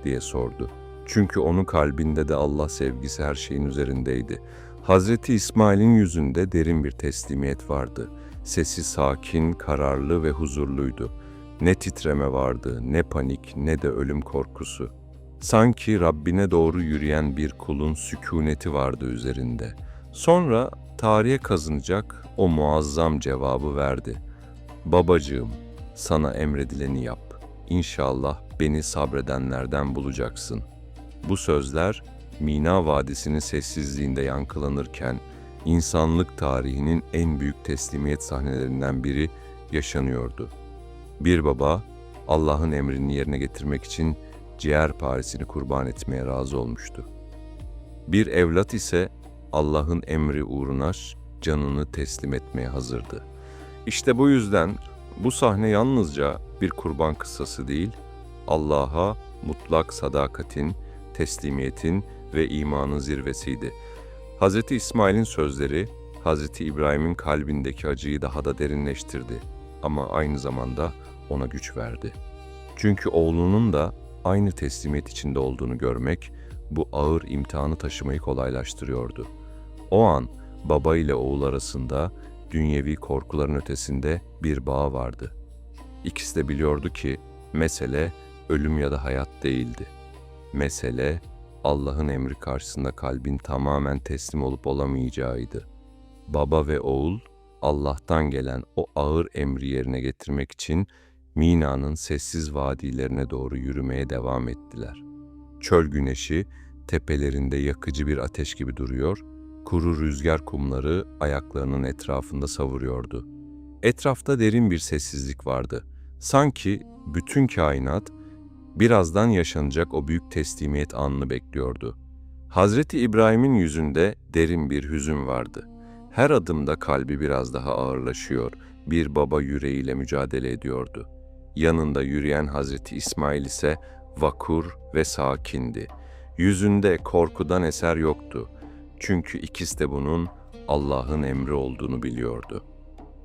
diye sordu. Çünkü onun kalbinde de Allah sevgisi her şeyin üzerindeydi. Hazreti İsmail'in yüzünde derin bir teslimiyet vardı. Sesi sakin, kararlı ve huzurluydu. Ne titreme vardı, ne panik, ne de ölüm korkusu. Sanki Rabbine doğru yürüyen bir kulun sükuneti vardı üzerinde. Sonra tarihe kazınacak o muazzam cevabı verdi. Babacığım, sana emredileni yap. İnşallah beni sabredenlerden bulacaksın. Bu sözler Mina Vadisi'nin sessizliğinde yankılanırken insanlık tarihinin en büyük teslimiyet sahnelerinden biri yaşanıyordu. Bir baba Allah'ın emrini yerine getirmek için ciğerparesini kurban etmeye razı olmuştu. Bir evlat ise Allah'ın emri uğruna canını teslim etmeye hazırdı. İşte bu yüzden bu sahne yalnızca bir kurban kıssası değil, Allah'a mutlak sadakatin, teslimiyetin ve imanın zirvesiydi. Hz. İsmail'in sözleri, Hz. İbrahim'in kalbindeki acıyı daha da derinleştirdi ama aynı zamanda ona güç verdi. Çünkü oğlunun da aynı teslimiyet içinde olduğunu görmek, bu ağır imtihanı taşımayı kolaylaştırıyordu. O an baba ile oğul arasında dünyevi korkuların ötesinde bir bağ vardı. İkisi de biliyordu ki mesele ölüm ya da hayat değildi. Mesele Allah'ın emri karşısında kalbin tamamen teslim olup olamayacağıydı. Baba ve oğul Allah'tan gelen o ağır emri yerine getirmek için Mina'nın sessiz vadilerine doğru yürümeye devam ettiler. Çöl güneşi tepelerinde yakıcı bir ateş gibi duruyor, kuru rüzgar kumları ayaklarının etrafında savuruyordu. Etrafta derin bir sessizlik vardı. Sanki bütün kainat birazdan yaşanacak o büyük teslimiyet anını bekliyordu. Hazreti İbrahim'in yüzünde derin bir hüzün vardı. Her adımda kalbi biraz daha ağırlaşıyor, bir baba yüreğiyle mücadele ediyordu. Yanında yürüyen Hazreti İsmail ise vakur ve sakindi. Yüzünde korkudan eser yoktu. Çünkü ikisi de bunun Allah'ın emri olduğunu biliyordu.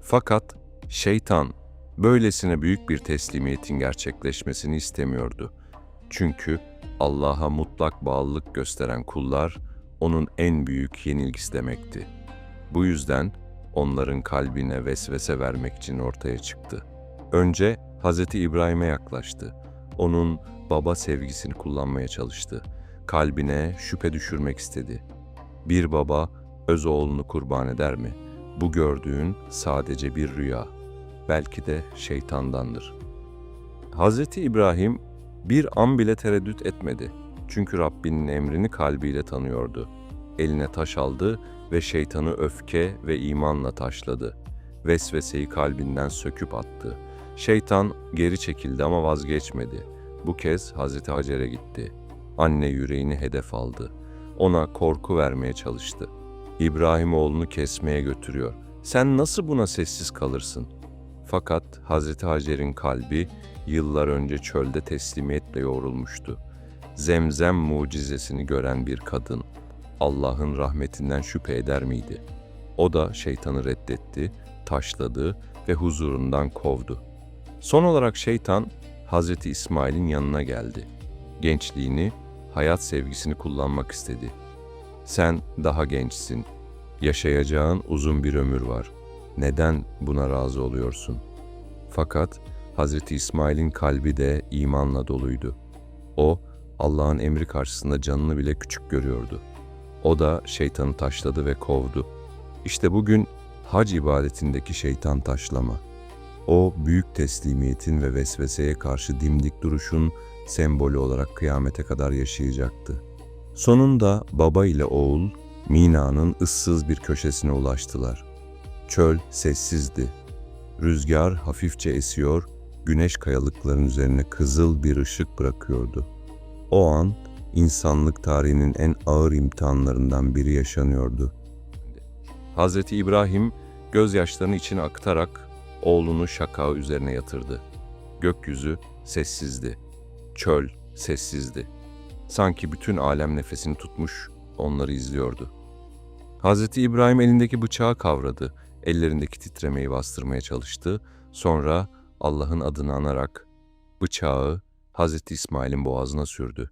Fakat şeytan böylesine büyük bir teslimiyetin gerçekleşmesini istemiyordu. Çünkü Allah'a mutlak bağlılık gösteren kullar onun en büyük yenilgisi demekti. Bu yüzden onların kalbine vesvese vermek için ortaya çıktı. Önce Hz. İbrahim'e yaklaştı. Onun baba sevgisini kullanmaya çalıştı. Kalbine şüphe düşürmek istedi. Bir baba öz oğlunu kurban eder mi? Bu gördüğün sadece bir rüya. Belki de şeytandandır. Hz. İbrahim bir an bile tereddüt etmedi. Çünkü Rabbinin emrini kalbiyle tanıyordu. Eline taş aldı ve şeytanı öfke ve imanla taşladı. vesveseyi kalbinden söküp attı. Şeytan geri çekildi ama vazgeçmedi. Bu kez Hazreti Hacer'e gitti. Anne yüreğini hedef aldı. Ona korku vermeye çalıştı. İbrahim oğlunu kesmeye götürüyor. Sen nasıl buna sessiz kalırsın? Fakat Hazreti Hacer'in kalbi yıllar önce çölde teslimiyetle yoğrulmuştu. Zemzem mucizesini gören bir kadın Allah'ın rahmetinden şüphe eder miydi? O da şeytanı reddetti, taşladı ve huzurundan kovdu. Son olarak şeytan Hazreti İsmail'in yanına geldi. Gençliğini, hayat sevgisini kullanmak istedi. Sen daha gençsin. Yaşayacağın uzun bir ömür var. Neden buna razı oluyorsun? Fakat Hazreti İsmail'in kalbi de imanla doluydu. O, Allah'ın emri karşısında canını bile küçük görüyordu. O da şeytanı taşladı ve kovdu. İşte bugün hac ibadetindeki şeytan taşlama. O büyük teslimiyetin ve vesveseye karşı dimdik duruşun sembolü olarak kıyamete kadar yaşayacaktı. Sonunda baba ile oğul Mina'nın ıssız bir köşesine ulaştılar. Çöl sessizdi. Rüzgar hafifçe esiyor, güneş kayalıkların üzerine kızıl bir ışık bırakıyordu. O an insanlık tarihinin en ağır imtihanlarından biri yaşanıyordu. Hazreti İbrahim gözyaşlarını içine aktarak oğlunu şakağı üzerine yatırdı. Gökyüzü sessizdi. Çöl sessizdi. Sanki bütün alem nefesini tutmuş onları izliyordu. Hazreti İbrahim elindeki bıçağı kavradı. Ellerindeki titremeyi bastırmaya çalıştı. Sonra Allah'ın adını anarak bıçağı Hazreti İsmail'in boğazına sürdü.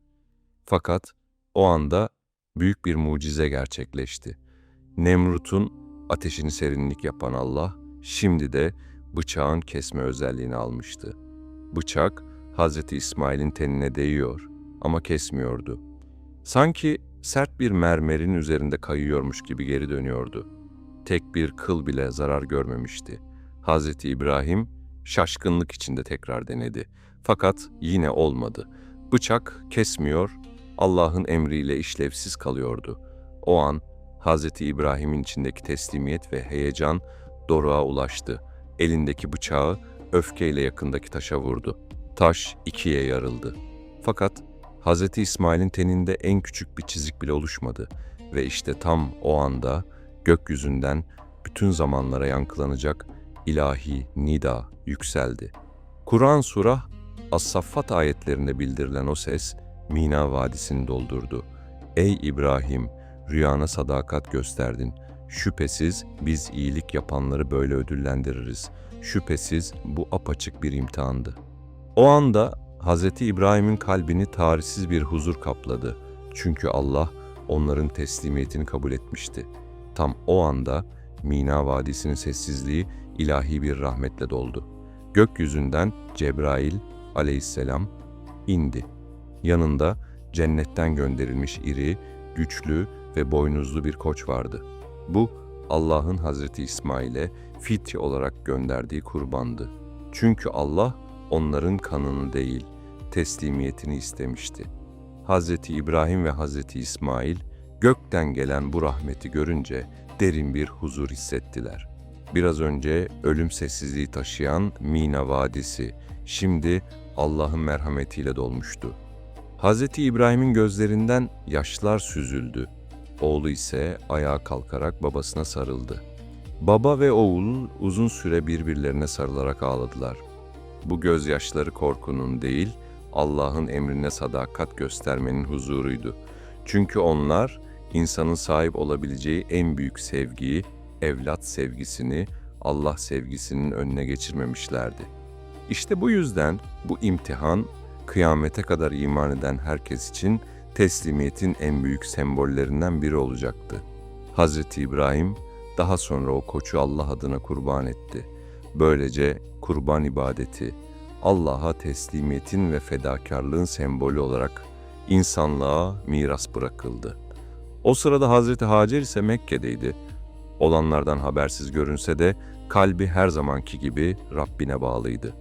Fakat o anda büyük bir mucize gerçekleşti. Nemrut'un ateşini serinlik yapan Allah, şimdi de bıçağın kesme özelliğini almıştı. Bıçak, Hazreti İsmail'in tenine değiyor ama kesmiyordu. Sanki sert bir mermerin üzerinde kayıyormuş gibi geri dönüyordu. Tek bir kıl bile zarar görmemişti. Hazreti İbrahim şaşkınlık içinde tekrar denedi. Fakat yine olmadı. Bıçak kesmiyor, Allah'ın emriyle işlevsiz kalıyordu. O an Hazreti İbrahim'in içindeki teslimiyet ve heyecan doruğa ulaştı. Elindeki bıçağı öfkeyle yakındaki taşa vurdu. Taş ikiye yarıldı. Fakat Hazreti İsmail'in teninde en küçük bir çizik bile oluşmadı ve işte tam o anda gökyüzünden bütün zamanlara yankılanacak ilahi nida yükseldi. Kur'an surah As-Saffat ayetlerinde bildirilen o ses Mina Vadisi'ni doldurdu. Ey İbrahim, rüyana sadakat gösterdin. Şüphesiz biz iyilik yapanları böyle ödüllendiririz. Şüphesiz bu apaçık bir imtihandı. O anda Hazreti İbrahim'in kalbini tarifsiz bir huzur kapladı. Çünkü Allah onların teslimiyetini kabul etmişti. Tam o anda Mina Vadisi'nin sessizliği ilahi bir rahmetle doldu. Gökyüzünden Cebrail aleyhisselam indi. Yanında cennetten gönderilmiş iri, güçlü ve boynuzlu bir koç vardı. Bu Allah'ın Hazreti İsmail'e fidye olarak gönderdiği kurbandı. Çünkü Allah onların kanını değil, teslimiyetini istemişti. Hazreti İbrahim ve Hazreti İsmail gökten gelen bu rahmeti görünce derin bir huzur hissettiler. Biraz önce ölüm sessizliği taşıyan Mina Vadisi şimdi Allah'ın merhametiyle dolmuştu. Hazreti İbrahim'in gözlerinden yaşlar süzüldü. Oğlu ise ayağa kalkarak babasına sarıldı. Baba ve oğul uzun süre birbirlerine sarılarak ağladılar. Bu gözyaşları korkunun değil, Allah'ın emrine sadakat göstermenin huzuruydu. Çünkü onlar insanın sahip olabileceği en büyük sevgiyi, evlat sevgisini, Allah sevgisinin önüne geçirmemişlerdi. İşte bu yüzden bu imtihan kıyamete kadar iman eden herkes için teslimiyetin en büyük sembollerinden biri olacaktı. Hazreti İbrahim daha sonra o koçu Allah adına kurban etti. Böylece kurban ibadeti Allah'a teslimiyetin ve fedakarlığın sembolü olarak insanlığa miras bırakıldı. O sırada Hazreti Hacer ise Mekke'deydi. Olanlardan habersiz görünse de kalbi her zamanki gibi Rabbine bağlıydı.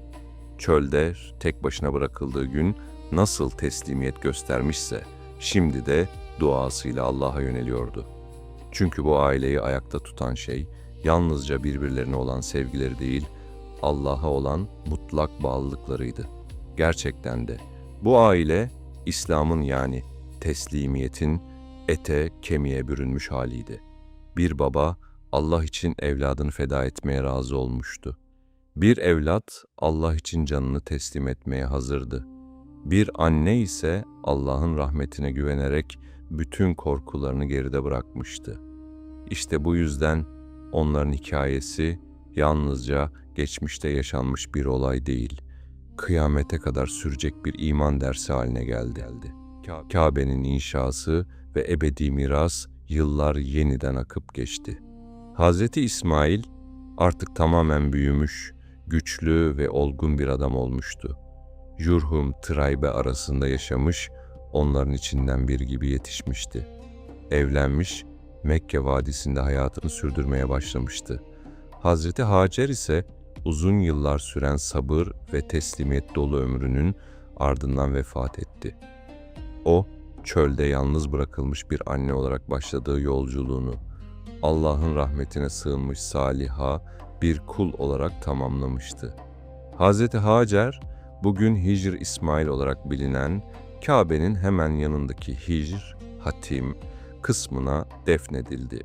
Çölde tek başına bırakıldığı gün nasıl teslimiyet göstermişse şimdi de duasıyla Allah'a yöneliyordu. Çünkü bu aileyi ayakta tutan şey yalnızca birbirlerine olan sevgileri değil, Allah'a olan mutlak bağlılıklarıydı. Gerçekten de bu aile İslam'ın yani teslimiyetin ete kemiğe bürünmüş haliydi. Bir baba Allah için evladını feda etmeye razı olmuştu. Bir evlat Allah için canını teslim etmeye hazırdı. Bir anne ise Allah'ın rahmetine güvenerek bütün korkularını geride bırakmıştı. İşte bu yüzden onların hikayesi yalnızca geçmişte yaşanmış bir olay değil, kıyamete kadar sürecek bir iman dersi haline geldi. Kabe'nin inşası ve ebedi miras yıllar yeniden akıp geçti. Hazreti İsmail artık tamamen büyümüş, güçlü ve olgun bir adam olmuştu. Jurhum, Traybe arasında yaşamış, onların içinden biri gibi yetişmişti. Evlenmiş, Mekke vadisinde hayatını sürdürmeye başlamıştı. Hazreti Hacer ise uzun yıllar süren sabır ve teslimiyet dolu ömrünün ardından vefat etti. O, çölde yalnız bırakılmış bir anne olarak başladığı yolculuğunu Allah'ın rahmetine sığınmış saliha bir kul olarak tamamlamıştı. Hazreti Hacer, bugün Hicr İsmail olarak bilinen Kabe'nin hemen yanındaki Hicr, Hatim kısmına defnedildi.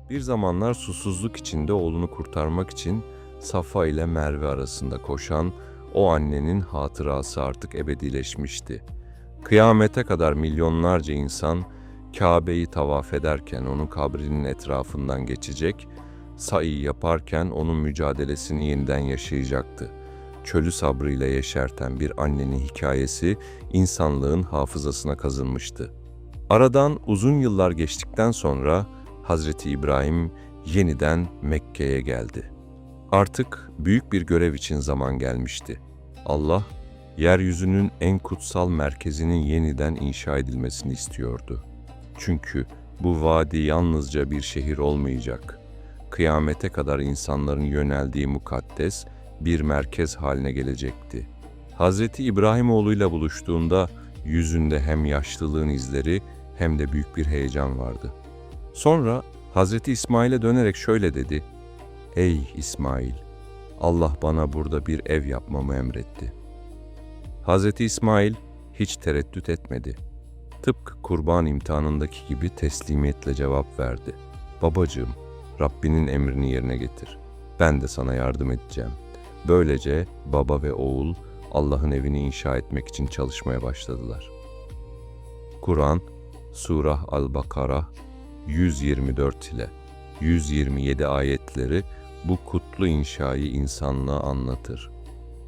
Bir zamanlar susuzluk içinde oğlunu kurtarmak için Safa ile Merve arasında koşan o annenin hatırası artık ebedileşmişti. Kıyamete kadar milyonlarca insan Kabe'yi tavaf ederken onun kabrinin etrafından geçecek, sa'i yaparken onun mücadelesini yeniden yaşayacaktı. Çölü sabrıyla yeşerten bir annenin hikayesi insanlığın hafızasına kazınmıştı. Aradan uzun yıllar geçtikten sonra Hazreti İbrahim yeniden Mekke'ye geldi. Artık büyük bir görev için zaman gelmişti. Allah, yeryüzünün en kutsal merkezinin yeniden inşa edilmesini istiyordu. Çünkü bu vadi yalnızca bir şehir olmayacak. Kıyamete kadar insanların yöneldiği mukaddes bir merkez haline gelecekti. Hazreti İbrahim oğluyla buluştuğunda yüzünde hem yaşlılığın izleri hem de büyük bir heyecan vardı. Sonra Hazreti İsmail'e dönerek şöyle dedi: "Ey İsmail, Allah bana burada bir ev yapmamı emretti." Hazreti İsmail hiç tereddüt etmedi. Tıpkı kurban imtihanındaki gibi teslimiyetle cevap verdi. "Babacığım, Rabbinin emrini yerine getir. Ben de sana yardım edeceğim." Böylece baba ve oğul Allah'ın evini inşa etmek için çalışmaya başladılar. Kur'an, Surah Al-Bakara 124 ile 127 ayetleri bu kutlu inşayı insanlığa anlatır.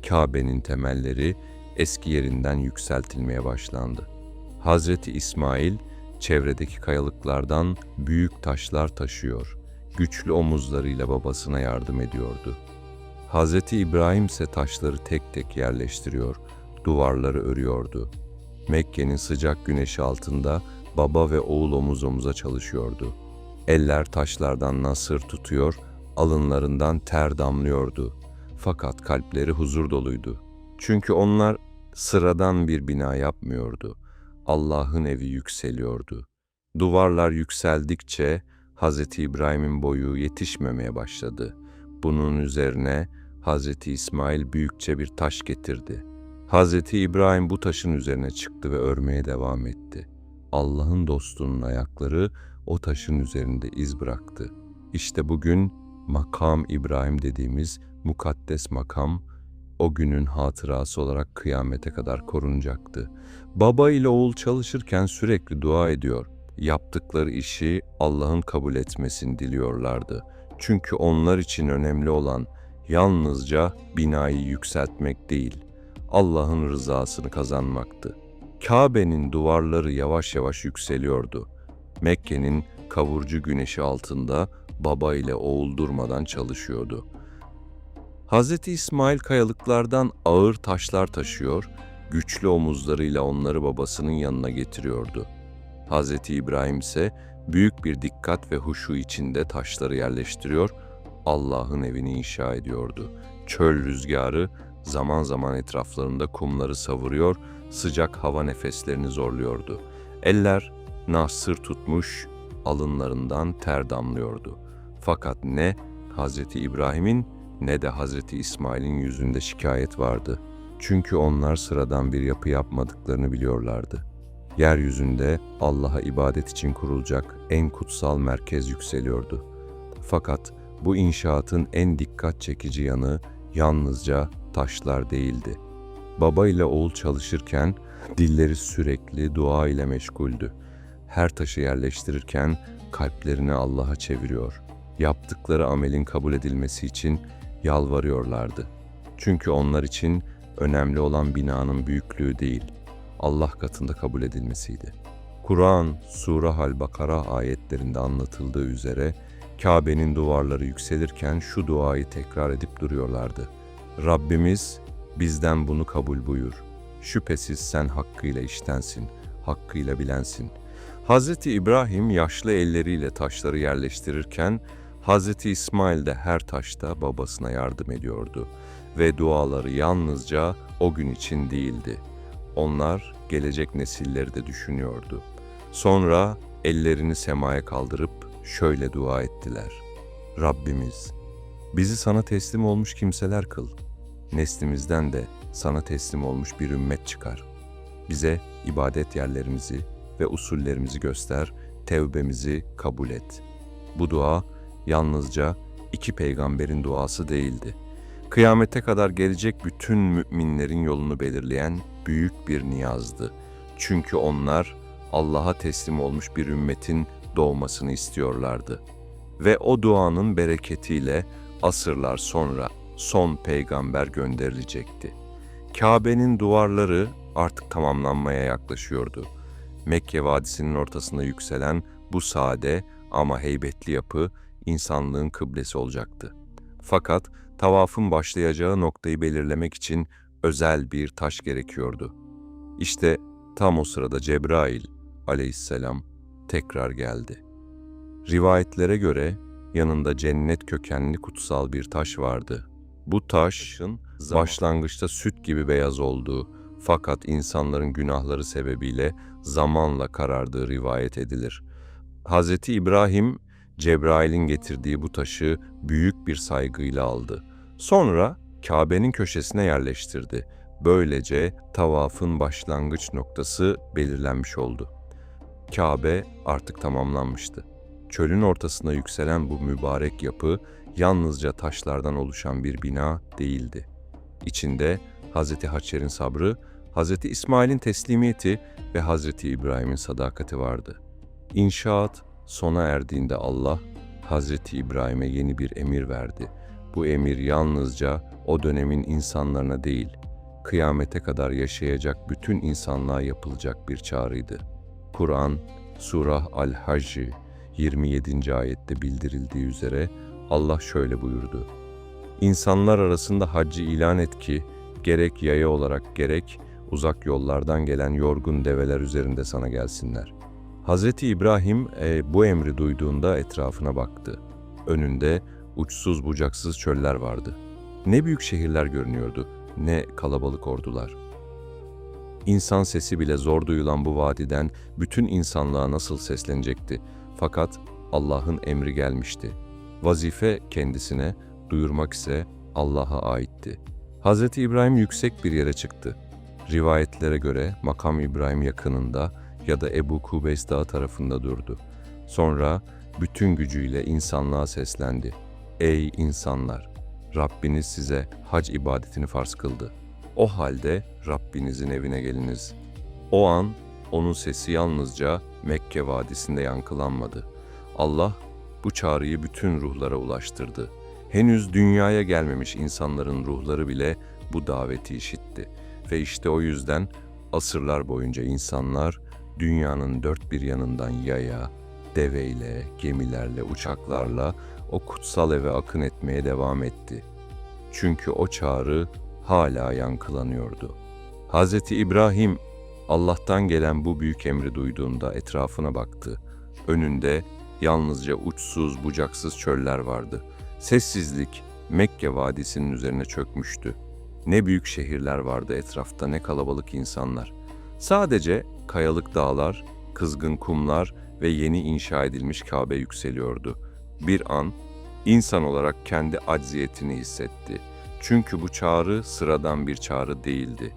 Kabe'nin temelleri eski yerinden yükseltilmeye başlandı. Hazreti İsmail çevredeki kayalıklardan büyük taşlar taşıyor, güçlü omuzlarıyla babasına yardım ediyordu. Hazreti İbrahim ise taşları tek tek yerleştiriyor, duvarları örüyordu. Mekke'nin sıcak güneşi altında baba ve oğul omuz omuza çalışıyordu. Eller taşlardan nasır tutuyor, alınlarından ter damlıyordu. Fakat kalpleri huzur doluydu. Çünkü onlar sıradan bir bina yapmıyordu. Allah'ın evi yükseliyordu. Duvarlar yükseldikçe Hazreti İbrahim'in boyu yetişmemeye başladı. Bunun üzerine Hazreti İsmail büyükçe bir taş getirdi. Hazreti İbrahim bu taşın üzerine çıktı ve örmeye devam etti. Allah'ın dostunun ayakları o taşın üzerinde iz bıraktı. İşte bugün makam İbrahim dediğimiz mukaddes makam, o günün hatırası olarak kıyamete kadar korunacaktı. Baba ile oğul çalışırken sürekli dua ediyor. Yaptıkları işi Allah'ın kabul etmesini diliyorlardı. Çünkü onlar için önemli olan yalnızca binayı yükseltmek değil, Allah'ın rızasını kazanmaktı. Kabe'nin duvarları yavaş yavaş yükseliyordu. Mekke'nin kavurucu güneşi altında baba ile oğul durmadan çalışıyordu. Hazreti İsmail kayalıklardan ağır taşlar taşıyor, güçlü omuzlarıyla onları babasının yanına getiriyordu. Hazreti İbrahim ise büyük bir dikkat ve huşu içinde taşları yerleştiriyor, Allah'ın evini inşa ediyordu. Çöl rüzgarı zaman zaman etraflarında kumları savuruyor, sıcak hava nefeslerini zorluyordu. Eller nasır tutmuş, alınlarından ter damlıyordu. Fakat ne Hazreti İbrahim'in ne de Hazreti İsmail'in yüzünde şikayet vardı. Çünkü onlar sıradan bir yapı yapmadıklarını biliyorlardı. Yeryüzünde Allah'a ibadet için kurulacak en kutsal merkez yükseliyordu. Fakat bu inşaatın en dikkat çekici yanı yalnızca taşlar değildi. Baba ile oğul çalışırken dilleri sürekli dua ile meşguldü. Her taşı yerleştirirken kalplerini Allah'a çeviriyor. Yaptıkları amelin kabul edilmesi için yalvarıyorlardı. Çünkü onlar için önemli olan binanın büyüklüğü değil, Allah katında kabul edilmesiydi. Kur'an, Sure Al-Bakara ayetlerinde anlatıldığı üzere Kabe'nin duvarları yükselirken şu duayı tekrar edip duruyorlardı. Rabbimiz bizden bunu kabul buyur. Şüphesiz sen hakkıyla iştensin, hakkıyla bilensin. Hazreti İbrahim yaşlı elleriyle taşları yerleştirirken Hazreti İsmail de her taşta babasına yardım ediyordu ve duaları yalnızca o gün için değildi. Onlar gelecek nesilleri de düşünüyordu. Sonra ellerini semaya kaldırıp şöyle dua ettiler. Rabbimiz, bizi sana teslim olmuş kimseler kıl. Neslimizden de sana teslim olmuş bir ümmet çıkar. Bize ibadet yerlerimizi ve usullerimizi göster, tevbemizi kabul et. Bu dua yalnızca iki peygamberin duası değildi. Kıyamete kadar gelecek bütün müminlerin yolunu belirleyen büyük bir niyazdı. Çünkü onlar Allah'a teslim olmuş bir ümmetin doğmasını istiyorlardı. Ve o duanın bereketiyle asırlar sonra son peygamber gönderilecekti. Kabe'nin duvarları artık tamamlanmaya yaklaşıyordu. Mekke Vadisi'nin ortasında yükselen bu sade ama heybetli yapı insanlığın kıblesi olacaktı. Fakat tavafın başlayacağı noktayı belirlemek için özel bir taş gerekiyordu. İşte tam o sırada Cebrail aleyhisselam tekrar geldi. Rivayetlere göre yanında cennet kökenli kutsal bir taş vardı. Bu taşın başlangıçta süt gibi beyaz olduğu fakat insanların günahları sebebiyle zamanla karardığı rivayet edilir. Hz. İbrahim, Cebrail'in getirdiği bu taşı büyük bir saygıyla aldı. Sonra Kabe'nin köşesine yerleştirdi. Böylece tavafın başlangıç noktası belirlenmiş oldu. Kabe artık tamamlanmıştı. Çölün ortasına yükselen bu mübarek yapı yalnızca taşlardan oluşan bir bina değildi. İçinde Hz. Hacer'in sabrı, Hz. İsmail'in teslimiyeti ve Hz. İbrahim'in sadakati vardı. İnşaat sona erdiğinde Allah, Hz. İbrahim'e yeni bir emir verdi. Bu emir yalnızca o dönemin insanlarına değil, kıyamete kadar yaşayacak bütün insanlığa yapılacak bir çağrıydı. Kur'an, Surah Al-Hacc 27. ayette bildirildiği üzere Allah şöyle buyurdu. İnsanlar arasında haccı ilan et ki, gerek yaya olarak gerek uzak yollardan gelen yorgun develer üzerinde sana gelsinler. Hz. İbrahim bu emri duyduğunda etrafına baktı. Önünde uçsuz bucaksız çöller vardı. Ne büyük şehirler görünüyordu, ne kalabalık ordular. İnsan sesi bile zor duyulan bu vadiden bütün insanlığa nasıl seslenecekti? Fakat Allah'ın emri gelmişti. Vazife kendisine, duyurmak ise Allah'a aitti. Hz. İbrahim yüksek bir yere çıktı. Rivayetlere göre makam İbrahim yakınında ya da Ebu Kubeys Dağı tarafında durdu. Sonra bütün gücüyle insanlığa seslendi. Ey insanlar! Rabbiniz size hac ibadetini farz kıldı. O halde Rabbinizin evine geliniz. O an onun sesi yalnızca Mekke Vadisi'nde yankılanmadı. Allah bu çağrıyı bütün ruhlara ulaştırdı. Henüz dünyaya gelmemiş insanların ruhları bile bu daveti işitti. Ve işte o yüzden asırlar boyunca insanlar dünyanın dört bir yanından yaya, deveyle, gemilerle, uçaklarla o kutsal eve akın etmeye devam etti. Çünkü o çağrı hala yankılanıyordu. Hz. İbrahim Allah'tan gelen bu büyük emri duyduğunda etrafına baktı. Önünde yalnızca uçsuz bucaksız çöller vardı. Sessizlik Mekke Vadisi'nin üzerine çökmüştü. Ne büyük şehirler vardı etrafta, ne kalabalık insanlar. Sadece kayalık dağlar, kızgın kumlar ve yeni inşa edilmiş Kabe yükseliyordu. Bir an İnsan olarak kendi acziyetini hissetti. Çünkü bu çağrı sıradan bir çağrı değildi.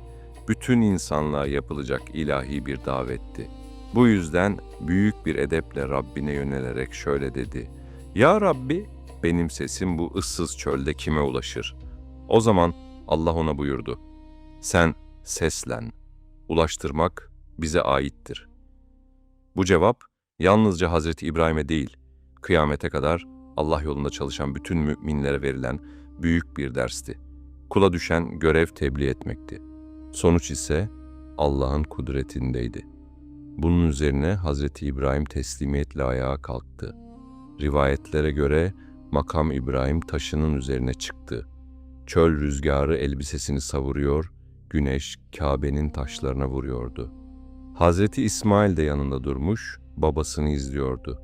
Bütün insanlığa yapılacak ilahi bir davetti. Bu yüzden büyük bir edeple Rabbine yönelerek şöyle dedi: "Ya Rabbi, benim sesim bu ıssız çölde kime ulaşır?" O zaman Allah ona buyurdu: "Sen seslen, ulaştırmak bize aittir." Bu cevap yalnızca Hazreti İbrahim'e değil, kıyamete kadar Allah yolunda çalışan bütün müminlere verilen büyük bir dersti. Kula düşen görev tebliğ etmekti. Sonuç ise Allah'ın kudretindeydi. Bunun üzerine Hazreti İbrahim teslimiyetle ayağa kalktı. Rivayetlere göre makam İbrahim taşının üzerine çıktı. Çöl rüzgarı elbisesini savuruyor, güneş Kabe'nin taşlarına vuruyordu. Hazreti İsmail de yanında durmuş, babasını izliyordu.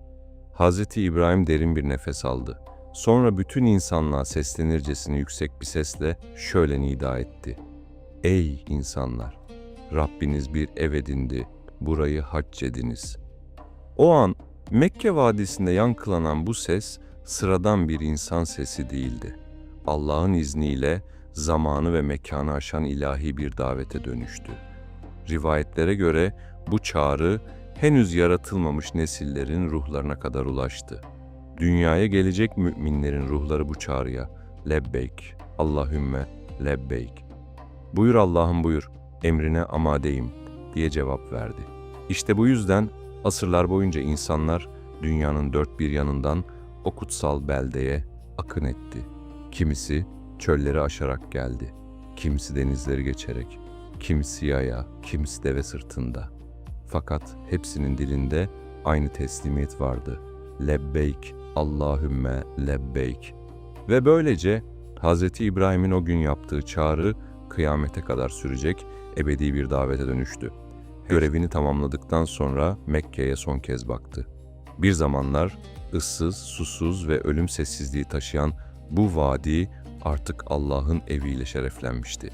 Hazreti İbrahim derin bir nefes aldı. Sonra bütün insanlığa seslenircesine yüksek bir sesle şöyle nida etti: "Ey insanlar! Rabbiniz bir ev edindi, burayı hac ediniz." O an Mekke vadisinde yankılanan bu ses sıradan bir insan sesi değildi. Allah'ın izniyle zamanı ve mekanı aşan ilahi bir davete dönüştü. Rivayetlere göre bu çağrı henüz yaratılmamış nesillerin ruhlarına kadar ulaştı. Dünyaya gelecek müminlerin ruhları bu çağrıya "Lebbeyk, Allahümme lebbeyk. Buyur Allah'ım buyur, emrine amadeyim" diye cevap verdi. İşte bu yüzden asırlar boyunca insanlar dünyanın dört bir yanından o kutsal beldeye akın etti. Kimisi çölleri aşarak geldi, kimisi denizleri geçerek, kimisi yaya, kimisi deve sırtında. Fakat hepsinin dilinde aynı teslimiyet vardı. Lebbeyk, Allahümme lebbeyk. Ve böylece Hz. İbrahim'in o gün yaptığı çağrı kıyamete kadar sürecek ebedi bir davete dönüştü. Görevini tamamladıktan sonra Mekke'ye son kez baktı. Bir zamanlar ıssız, susuz ve ölüm sessizliği taşıyan bu vadi artık Allah'ın eviyle şereflenmişti.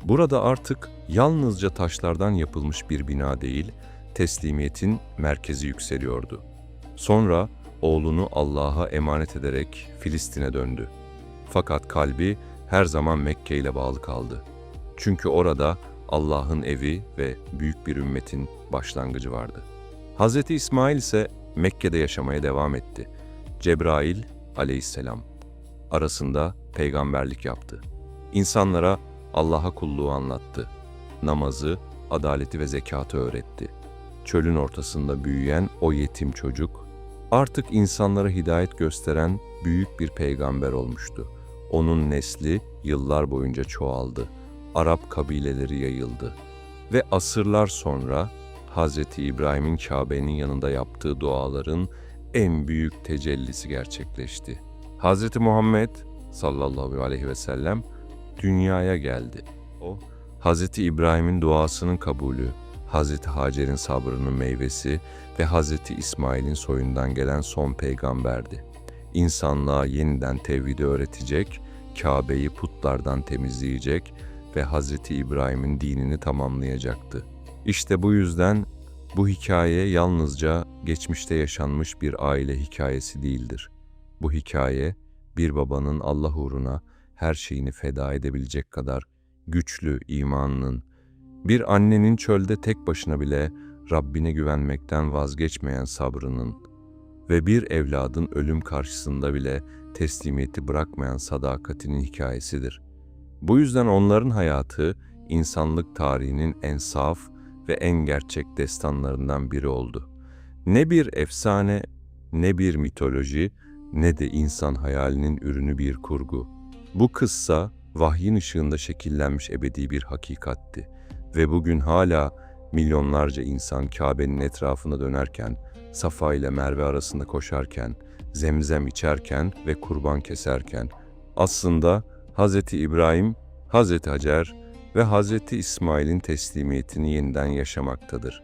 Burada artık yalnızca taşlardan yapılmış bir bina değil, teslimiyetin merkezi yükseliyordu. Sonra oğlunu Allah'a emanet ederek Filistin'e döndü. Fakat kalbi her zaman Mekke ile bağlı kaldı. Çünkü orada Allah'ın evi ve büyük bir ümmetin başlangıcı vardı. Hz. İsmail ise Mekke'de yaşamaya devam etti. Cebrail aleyhisselam arasında peygamberlik yaptı. İnsanlara Allah'a kulluğu anlattı. Namazı, adaleti ve zekatı öğretti. Çölün ortasında büyüyen o yetim çocuk, artık insanlara hidayet gösteren büyük bir peygamber olmuştu. Onun nesli yıllar boyunca çoğaldı. Arap kabileleri yayıldı. Ve asırlar sonra Hz. İbrahim'in Kabe'nin yanında yaptığı duaların en büyük tecellisi gerçekleşti. Hz. Muhammed sallallahu aleyhi ve sellem dünyaya geldi. O, Hz. İbrahim'in duasının kabulü, Hz. Hacer'in sabrının meyvesi ve Hz. İsmail'in soyundan gelen son peygamberdi. İnsanlığa yeniden tevhidi öğretecek, Kabe'yi putlardan temizleyecek ve Hz. İbrahim'in dinini tamamlayacaktı. İşte bu yüzden bu hikaye yalnızca geçmişte yaşanmış bir aile hikayesi değildir. Bu hikaye bir babanın Allah uğruna her şeyini feda edebilecek kadar güçlü imanının, bir annenin çölde tek başına bile Rabbine güvenmekten vazgeçmeyen sabrının ve bir evladın ölüm karşısında bile teslimiyeti bırakmayan sadakatinin hikayesidir. Bu yüzden onların hayatı insanlık tarihinin en saf ve en gerçek destanlarından biri oldu. Ne bir efsane, ne bir mitoloji, ne de insan hayalinin ürünü bir kurgu. Bu kıssa vahyin ışığında şekillenmiş ebedi bir hakikatti ve bugün hala milyonlarca insan Kabe'nin etrafında dönerken, Safa ile Merve arasında koşarken, zemzem içerken ve kurban keserken aslında Hz. İbrahim, Hz. Hacer ve Hz. İsmail'in teslimiyetini yeniden yaşamaktadır.